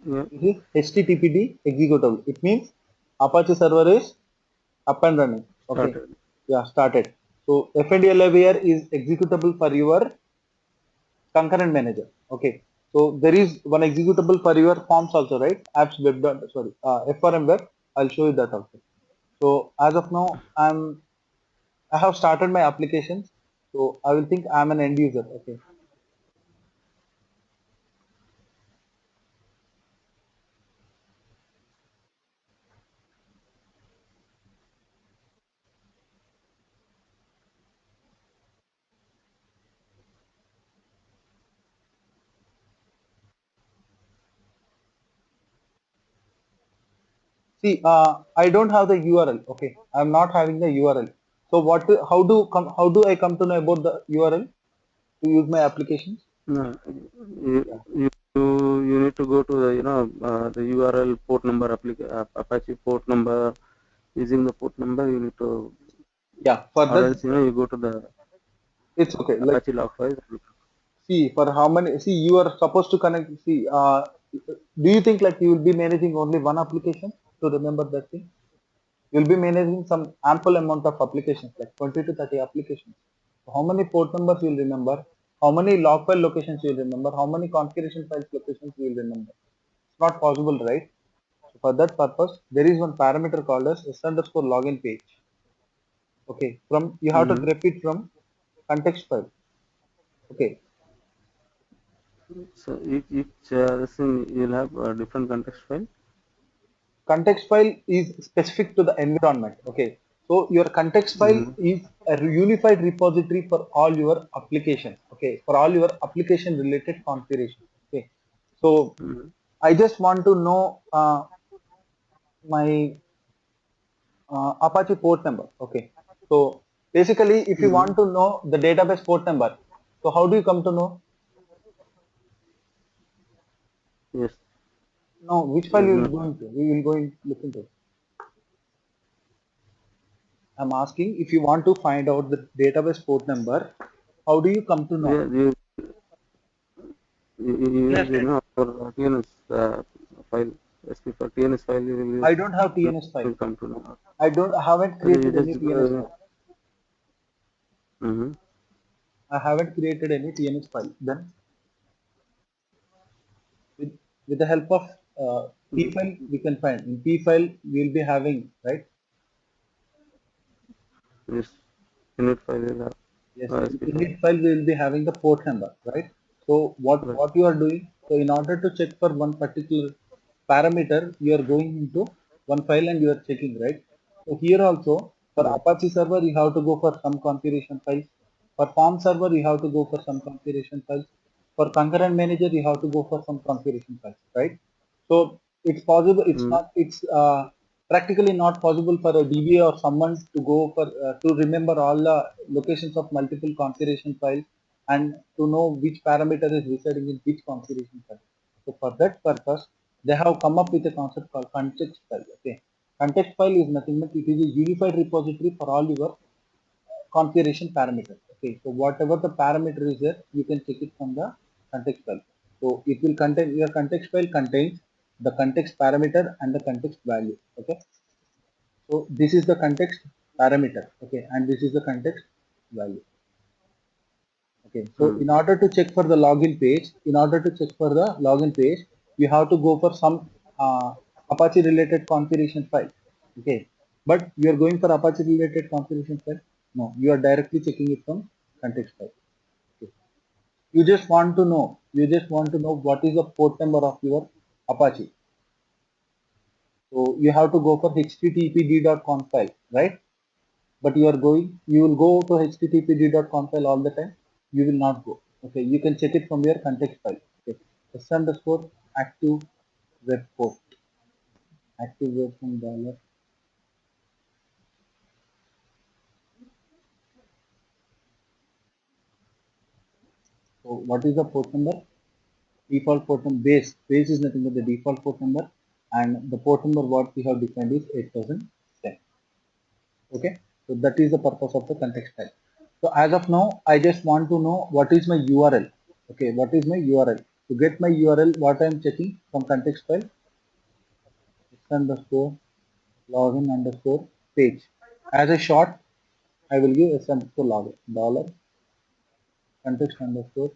Yeah. this is HTTPD executable. It means Apache server is up and running. Okay, Started. yeah, started. So FNDLAVR is executable for your concurrent manager. Okay, so there is one executable for your forms also, right? Apps web sorry, FRM web. I'll show you that also. So as of now, I have started my applications. So I will think I'm an end user. Okay. See, I don't have the URL. Okay, I'm not having the URL. So how do I come to know about the URL to use my applications? No, you, Yeah. you you need to go to the the URL port number Apache port number using the port number, you need to, Yeah, for or that, else you go to the it's okay. Like, Apache log files. see, for how many, see, you are supposed to connect, see, do you think like you will be managing only one application to remember that thing? You'll be managing some ample amount of applications, like 20 to 30 applications. So how many port numbers you'll remember? How many log file locations you'll remember? How many configuration files locations you'll remember? It's not possible, right? So for that purpose, there is one parameter called as s underscore login page. Okay, from you have to Mm-hmm. grep it from context file. Okay, So each this thing you'll have a different context file. context file is specific to the environment. Okay, so your context file Mm-hmm. is a unified repository for all your applications. Okay, for all your application related configurations. Okay, so Mm-hmm. I just want to know my Apache port number. Okay, so basically if you Mm-hmm. want to know the database port number, so how do you come to know? Yes. No, which file Yes. you will No. go into? We will go in look into. I'm asking if you want to find out the database port number, how do you come to know? Yeah. You use Understand. our TNS file. SP for TNS file you will use. I don't have You TNS file. will come to know. I haven't Okay, you created any just TNS go. file. Mm-hmm. I haven't created any TNS file. Then with with the help of P file we can find. In P file we will be having, right? Yes. Unit file will have Yes, in SP file. init file we will be having the port number, right? So Right. what you are doing? So in order to check for one particular parameter, you are going into one file and you are checking, right? So here also for Right. Apache server you have to go for some configuration files. For Form server you have to go for some configuration files. For concurrent manager you have to go for some configuration files, right? So it's possible. It's Mm-hmm. not. It's practically not possible for a DBA or someone to go for to remember all the locations of multiple configuration files and to know which parameter is residing in which configuration file. So for that purpose, they have come up with a concept called context file. Okay, context file is nothing but it is a unified repository for all your configuration parameter. Okay, so whatever the parameter is there, you can check it from the context file. So it will contain your context file contains the context parameter and the context value. Okay, so this is the context parameter. Okay, and this is the context value. Okay, so Mm-hmm. in order to check for the login page, in order to check for the login page, you have to go for some Apache related configuration file. Okay, but you are going for Apache related configuration file. No, you are directly checking it from context file. Okay. You just want to know what is the port number of your Apache. So you have to go for httpd.conf file, right? But you will go to httpd.conf file all the time. You will not go. Okay, you can check it from your context file. Okay, s underscore active web port, active web from dollar. So what is the port number? Default port number base is nothing but the default port number, and the port number what we have defined is 8010. Okay, so that is the purpose of the context file. So as of now I just want to know what is my URL. Okay, what is my URL? To get my URL, what I am checking from context file, s underscore login underscore page. As a short, I will give s underscore login dollar context underscore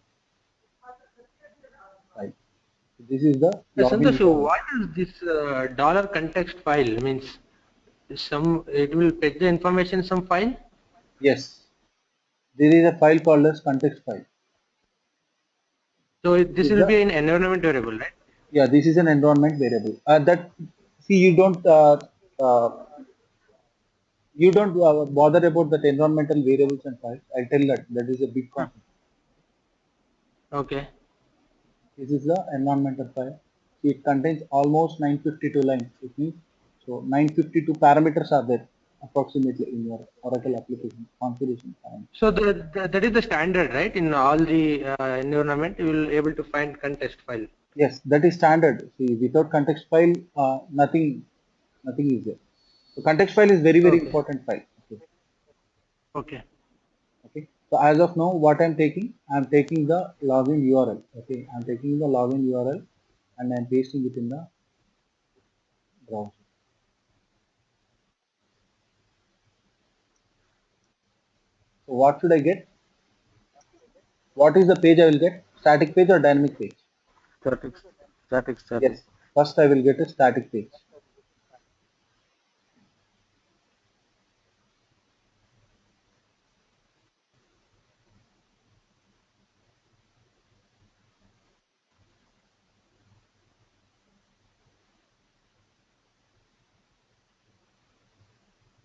file. This is the login Santosh, URL. what is this dollar context file? Means some it will fetch the information some file. Yes, there is a file called as context file. So This this is will the be an environment variable, right? Yeah, this is an environment variable. That see uh, you don't bother about that environmental variables and files. I'll tell that is a big Hmm. concept. Okay. This is the environmental file. It contains almost 952 lines. It means so 952 parameters are there approximately in your Oracle application configuration parameters. So that is the standard, right? In all the environment, you will able to find context file. Yes, that is standard. See, without context file, nothing is there. So context file is very Okay. important file. Okay. Okay. Okay. So as of now, what I'm taking the login URL. Okay, I'm taking the login URL and I'm pasting it in the browser. So what should I get? What is the page I will get? Static page or dynamic page? Static, static. Yes. First I will get a static page.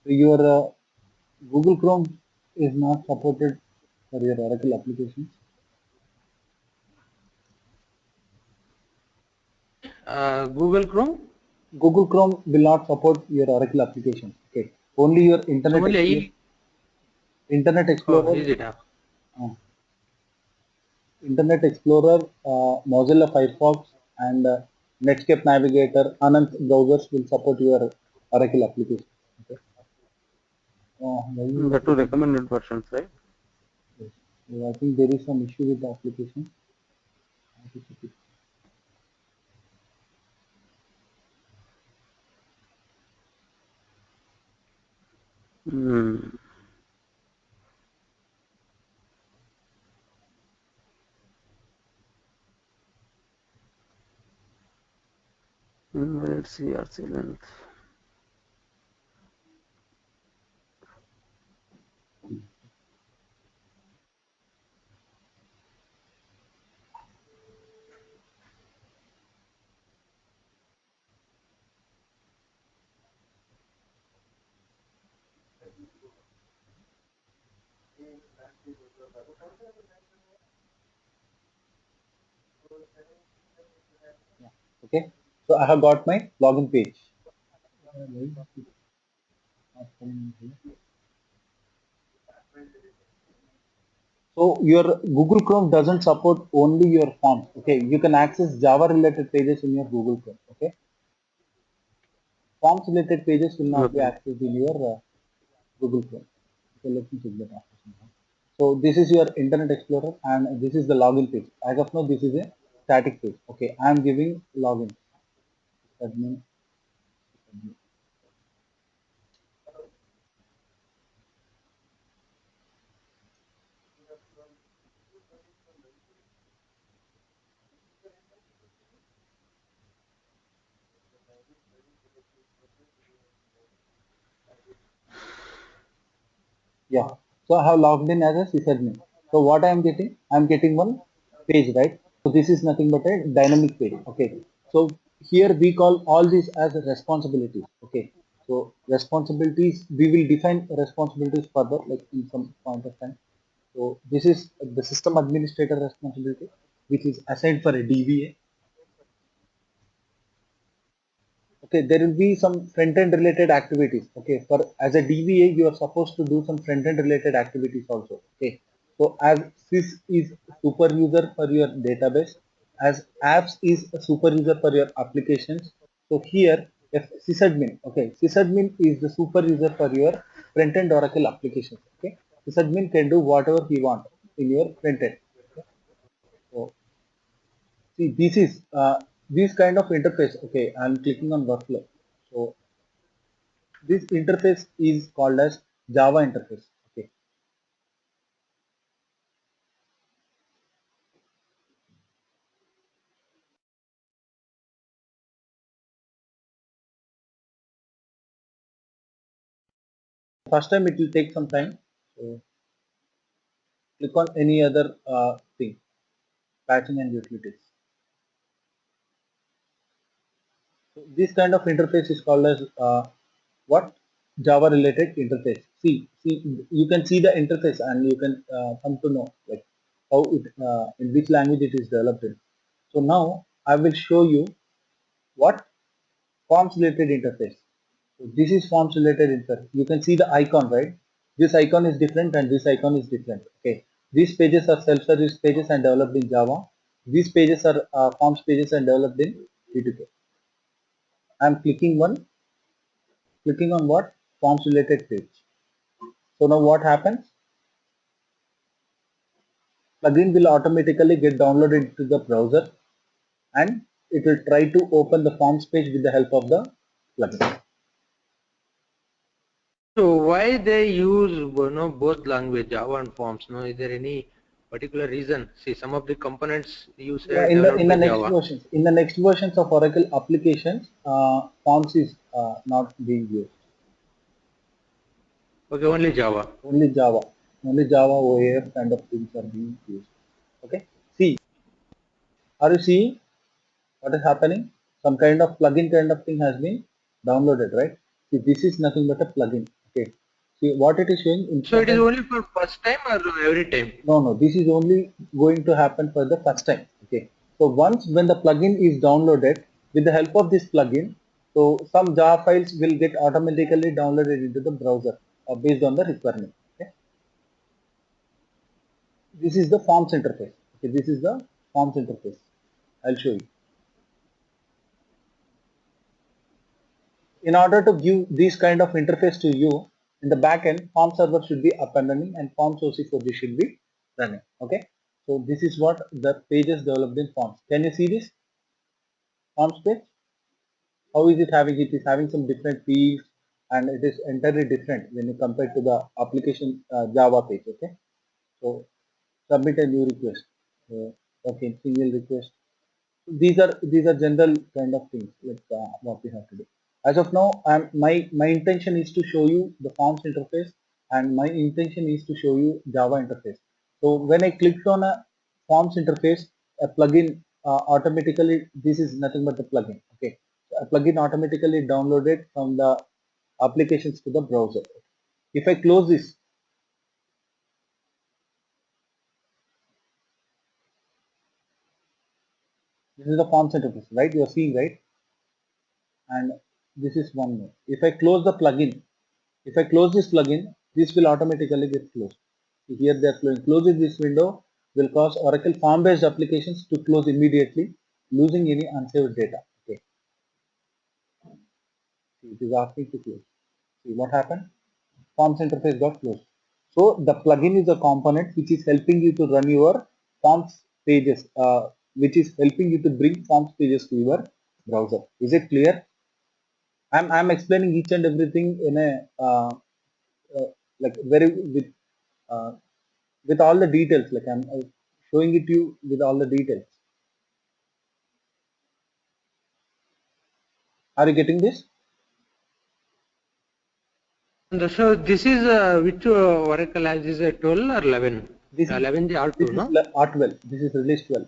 So your Google Chrome is not supported for your Oracle applications. Google Chrome. Google Chrome will not support your Oracle application. Okay. Only your So only I. Internet Oh, Explorer, is it? uh, Internet Explorer, Mozilla Firefox, and Netscape Navigator, Anand browsers will support your Oracle application. Okay. Why is The it two taking? recommended versions, right? Yes. So I think there is some issue with the application. I have to check it. Hmm. Invalid CRC length. Yeah. Okay. So I have got my login page. Why is it not coming here? So your Google Chrome doesn't support only your forms. Okay, you can access Java related pages in your Google Chrome. Okay, forms related pages will not be Okay. accessed in your Google Chrome. Okay, let me check that after some time. So this is your Internet Explorer and this is the login page. As of now, this is a static page. Okay, I am giving login. Admin, admin. Yeah. So I have logged in as a sysadmin. So what I am getting? I am getting one page, right? So this is nothing but a dynamic page. Okay. So here we call all these as responsibilities. Okay. So responsibilities, we will define responsibilities further, like in some point of time. So this is the system administrator responsibility, which is assigned for a DVA. Okay, there will be some front end related activities. Okay, for as a DVA you are supposed to do some front end related activities also. Okay, so as sys is super user for your database, as apps is a super user for your applications. So here if sysadmin, okay, sysadmin is the super user for your front end Oracle applications. Okay, sysadmin can do whatever he want in your front end. Okay? So see, this is this kind of interface. Okay, I'm clicking on workflow. So this interface is called as Java interface. Okay. First time it will take some time. So click on any other thing, patching and utilities. So this kind of interface is called as what? Java related interface. See, you can see the interface and you can come to know like how it, in which language it is developed in. So now I will show you what forms related interface. So this is forms related interface. You can see the icon, right? This icon is different and this icon is different. Okay. These pages are self-service pages and developed in Java. These pages are forms pages and developed in P2K. I'm clicking one. clicking on what? Forms related page. So now what happens? Plugin will automatically get downloaded into the browser and it will try to open the forms page with the help of the plugin. So why they use both language Java and Forms? No, is there any particular reason? See, some of the components you Yeah, said developed in by the next Java. versions, in the next versions of Oracle applications, Forms is not being used. Okay, only Java. Only Java, OAF kind of things are being used. Okay. See, are you seeing what is happening? Some kind of plugin kind of thing has been downloaded, right? See, this is nothing but a plugin. Okay. See what it is showing So it is important. only for first time or every time? No, this is only going to happen for the first time. Okay. So once when the plugin is downloaded, with the help of this plugin, so some Java files will get automatically downloaded into the browser based on the requirement. Okay. This is the forms interface. Okay, this is the forms interface. I'll show you. In order to give this kind of interface to you, in the backend, form server should be up and running and forms OC4G should be running. Okay. So this is what the pages developed in forms. Can you see this forms page? How is it having? It is having some different fields and it is entirely different when you compare to the application Java page. Okay. So submit a new request. Okay, single request. These are general kind of things like what we have to do. As of now, my intention is to show you the forms interface and my intention is to show you Java interface. So when I clicked on a forms interface, a plugin automatically, this is nothing but the plugin. Okay, a plugin automatically downloaded from the applications to the browser. If I close this, this is the forms interface, right? You are seeing, right? And this is one more. If I close the plugin, if I close this plugin, this will automatically get closed. Here they are flowing. Closing this window will cause Oracle form-based applications to close immediately, losing any unsaved data. Okay, it is asking to close. See what happened? Forms interface got closed. So the plugin is a component which is helping you to run your forms pages, which is helping you to bring forms pages to your browser. Is it clear? I'm explaining each and everything in a like very uh, with all the details. Like I'm showing it to you with all the details. Are you getting this? And so this is which Oracle has is a 12 or 11? This is 11 the this R2, is no? R12. This is release 12.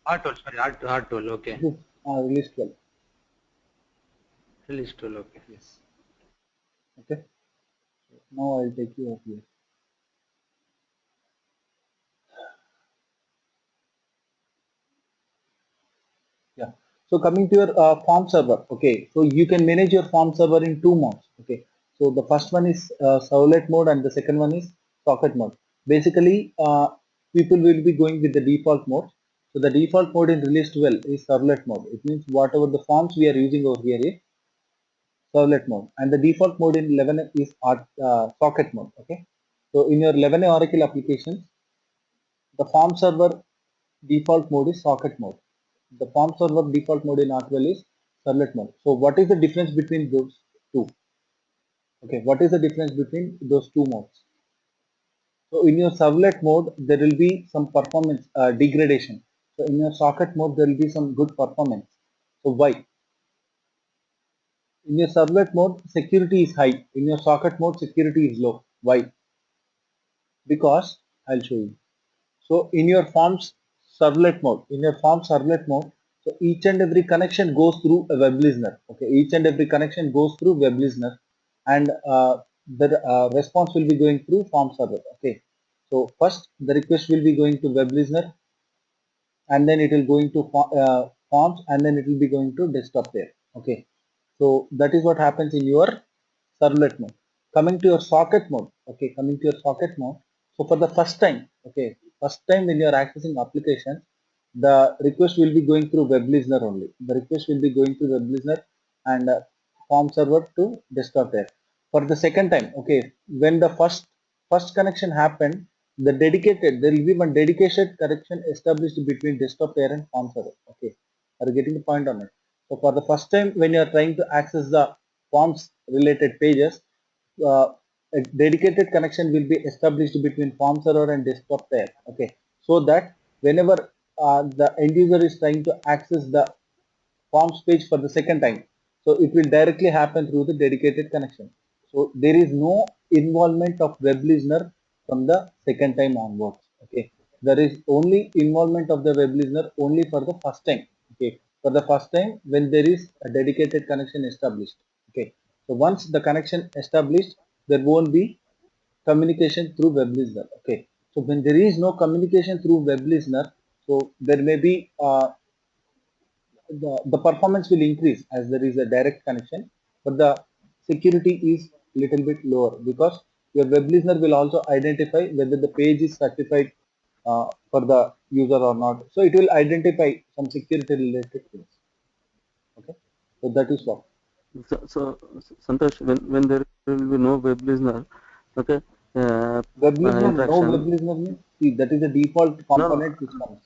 R12, sorry, R12, okay. This is release 12. Release 12, okay. Yes. Okay. Now I'll take you up here. Yeah. So coming to your form server. Okay. So you can manage your form server in two modes. Okay. So the first one is servlet mode and the second one is socket mode. Basically, people will be going with the default mode. So the default mode in release 12 is servlet mode. It means whatever the forms we are using over here is servlet mode, and the default mode in 11 is socket mode. Okay, so in your 11 Oracle applications, the form server default mode is socket mode. The form server default mode in R12 is servlet mode. So what is the difference between those two? Okay, what is the difference between those two modes? So in your servlet mode, there will be some performance degradation. So in your socket mode, there will be some good performance. So why? In your servlet mode, security is high. In your socket mode, security is low. Why? Because I'll show you. So in your forms servlet mode, so each and every connection goes through a web listener. Okay, each and every connection goes through web listener, and the response will be going through form server. Okay, so first the request will be going to web listener, and then it will going to forms, and then it will be going to desktop there. Okay, so that is what happens in your servlet mode. Coming to your socket mode. Okay, coming to your socket mode, so for the first time, okay, first time when you are accessing application, the request will be going through web listener only. The request will be going through web listener, and form server to desktop tier. For the second time, okay, when the first connection happened, there will be one dedicated connection established between desktop tier and form server. Okay, are you getting the point on it? So for the first time, when you are trying to access the forms related pages, uh, a dedicated connection will be established between form server and desktop tier. Okay, so that whenever the end user is trying to access the forms page for the second time, so it will directly happen through the dedicated connection. So there is no involvement of web listener from the second time onwards. Okay, there is only involvement of the web listener only for the first time. Okay, for the first time when there is a dedicated connection established. Okay, so once the connection established, there won't be communication through web listener. Okay, so when there is no communication through web listener, so there may be the performance will increase as there is a direct connection, but the security is little bit lower because your web listener will also identify whether the page is certified for the user or not. So it will identify some security related things. Okay, so that is what. So Santosh, when there will be no web listener, okay, Web listener, no web interaction. listener means see that is the default No, no, component which comes.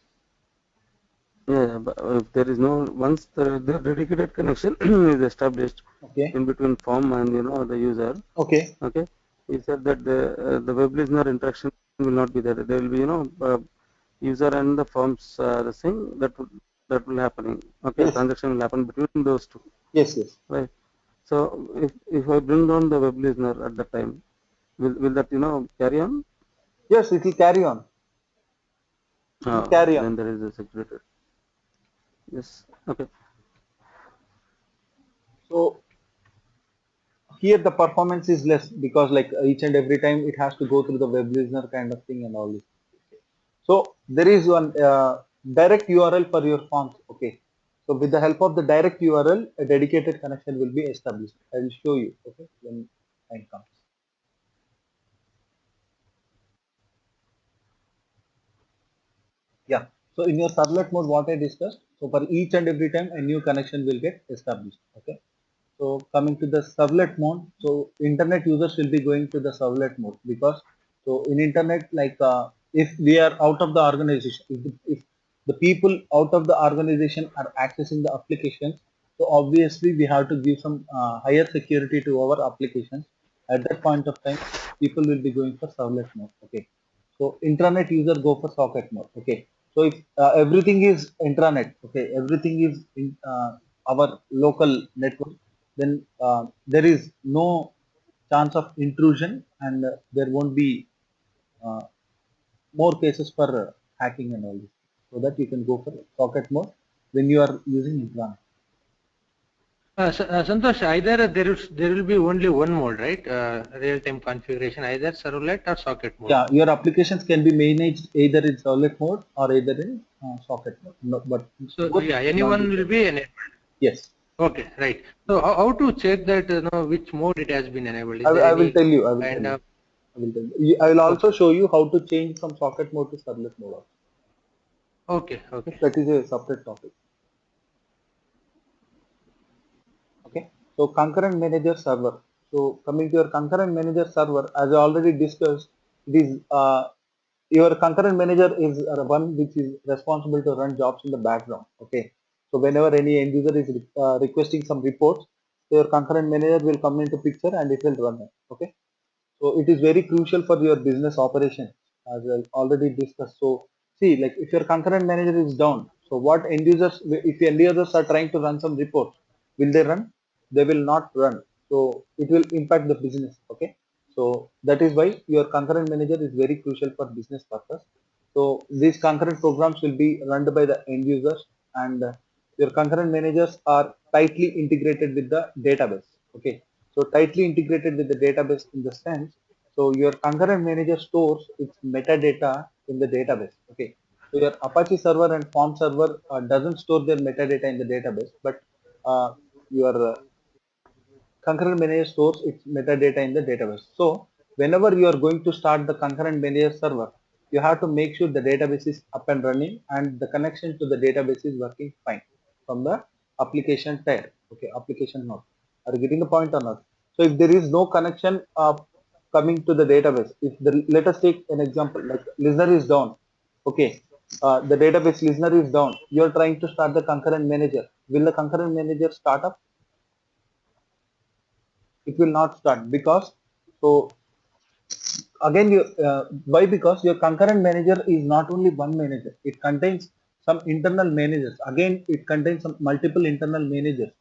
yeah, but if there is no, once the dedicated connection is established Okay, in between form and the user, okay, okay, he said that the web listener interaction will not be there. There will be user and the forms the thing that will happening. Okay, yes, transaction will happen between those two, yes, yes, right? So if I bring down the web listener at that time, will that carry on? yes, it will carry on. It will carry on. Then there is a security. Yes. Okay. So here the performance is less because like each and every time it has to go through the web listener kind of thing and all this. So there is one direct URL for your forms. Okay, so with the help of the direct URL a dedicated connection will be established. I will show you, okay, when time comes. Yeah, so in your servlet mode what I discussed, so for each and every time a new connection will get established. Okay, so coming to the servlet mode, so internet users will be going to the servlet mode because so in internet like if we are out of the organization, if the people out of the organization are accessing the applications, so obviously we have to give some higher security to our applications. At that point of time, people will be going for servlet mode. Okay, so intranet user go for socket mode. Okay, so if everything is intranet, okay, everything is in our local network, then there is no chance of intrusion and there won't be uh, more cases for hacking and all this. So that you can go for socket mode when you are using intranet. Santosh, either there will be only one mode, right? Real-time configuration, either servlet or socket mode. Yeah, your applications can be managed either in servlet mode or either in socket mode. No, but So both yeah, will not be anyone will possible. be enabled. Yes, Okay, right. So how to check that which mode it has been enabled? Is there I will any tell you. I will tell kind you. of I will tell you. I will also okay, show you how to change from socket mode to servlet mode also. okay, Okay, okay. that is a separate topic. Okay, so concurrent manager server. So coming to your concurrent manager server, as I already discussed, it is your concurrent manager is one which is responsible to run jobs in the background. Okay, so whenever any end user is requesting some reports, so your concurrent manager will come into picture and it will run it. Okay, so it is very crucial for your business operation as I already discussed. So see, like if your concurrent manager is down, so what end users, if end users are trying to run some reports, will they run? They will not run. So it will impact the business. Okay, so that is why your concurrent manager is very crucial for business purpose. So these concurrent programs will be run by the end users and your concurrent managers are tightly integrated with the database. Okay, so tightly integrated with the database in the sense, so your concurrent manager stores its metadata in the database. Okay, so your Apache server and Form server doesn't store their metadata in the database, but your concurrent manager stores its metadata in the database. So whenever you are going to start the concurrent manager server, you have to make sure the database is up and running and the connection to the database is working fine from the application tier. Okay, application node. Are you getting the point or not? So if there is no connection coming to the database, if the, let us take an example like listener is down, okay, the database listener is down. You are trying to start the concurrent manager. Will the concurrent manager start up? It will not start because so again you why, because your concurrent manager is not only one manager, it contains some internal managers, again it contains some multiple internal managers.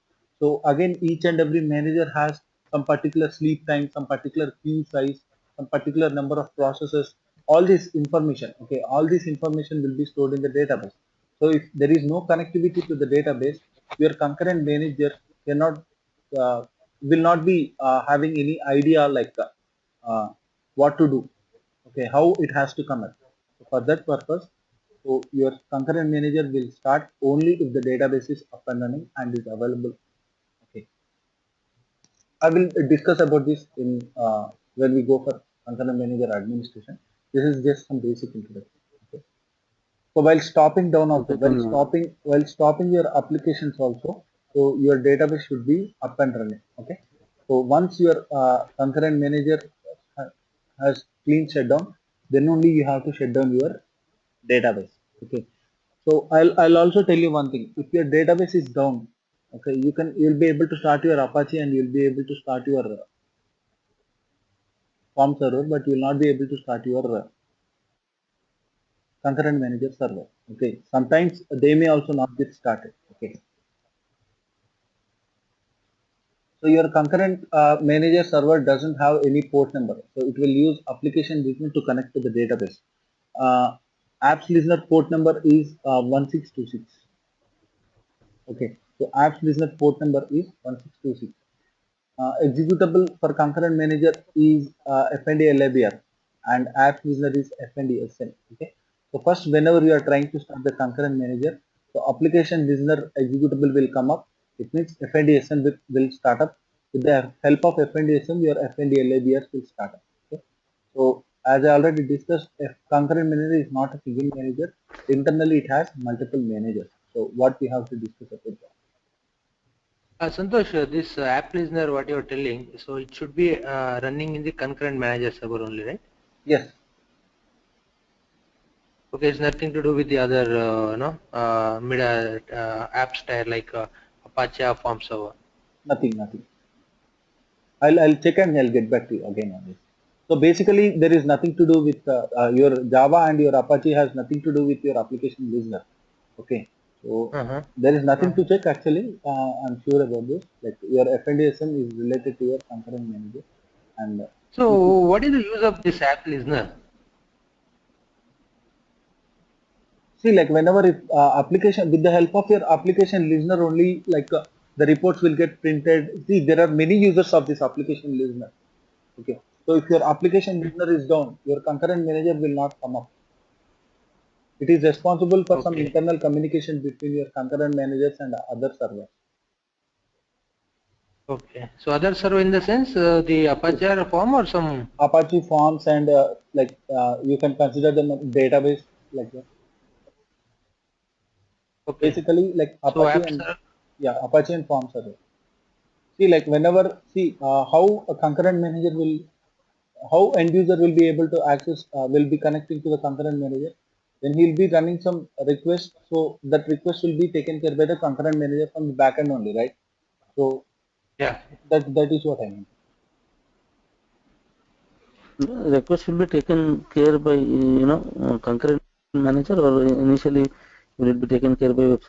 So again each and every manager has some particular sleep time, some particular queue size, some particular number of processes, all this information, okay, all this information will be stored in the database. So if there is no connectivity to the database, your concurrent manager cannot uh, will not be having any idea like what to do, okay, how it has to come up. So for that purpose, so your concurrent manager will start only if the database is up and running and is available. Okay, I will discuss about this in when we go for concurrent manager administration. This is just some basic introduction. Okay. So while stopping down also, Okay, then while stopping your applications also, so your database should be up and running. Okay. So once your concurrent manager ha- has clean shutdown, then only you have to shut down your database. Okay. So I'll also tell you one thing. If your database is down, okay, you'll be able to start your Apache and you'll be able to start your form server, but you will not be able to start your concurrent manager server. Okay. Sometimes they may also not get started. Okay. So your concurrent manager server doesn't have any port number. So it will use application listener to connect to the database. Apps listener port number is 1626. Okay. So apps listener port number is 1626. Executable for concurrent manager is FND LABR and apps listener is FND SN. Okay. So first, whenever you are trying to start the concurrent manager, so application listener executable will come up. It means FND SN will start up. With the help of FND SN, your FND LABR will start up. Okay. So as I already discussed, if concurrent manager is not a single manager. Internally, it has multiple managers. So what we have to discuss about that? Santosh, this app listener, what you're telling, so it should be running in the concurrent manager server only, right? Yes. Okay, it's nothing to do with the other, mid apps tier like Apache or Form server. Nothing. I'll check and I'll get back to you again on this. So basically, there is nothing to do with your Java and your Apache has nothing to do with your application listener. Okay. So Uh-huh. there is nothing Uh-huh. to check actually. I'm sure about this. Like your FNDSM is related to your concurrent manager, and So, if you what is the use of this app listener? see, like whenever if application with the help of your application listener only, like the reports will get printed. See, there are many users of this application listener. Okay. So if your application listener is down, your concurrent manager will not come up. It is responsible for some Okay. internal communication between your concurrent managers and other servers. Okay. So, other server in the sense the Apache or Form or some. Apache Forms and you can consider them a database like that. Okay. Basically, like So, Apache apps and are. yeah, Apache and Forms are there. See, like whenever see how a concurrent manager will, how end user will be able to access, will be connecting to the concurrent manager. Then he'll be running some request, so that request will be taken care by the concurrent manager from the backend only, right? So Yeah. that is what I mean. request will be taken care by concurrent manager, or initially will it be taken care by web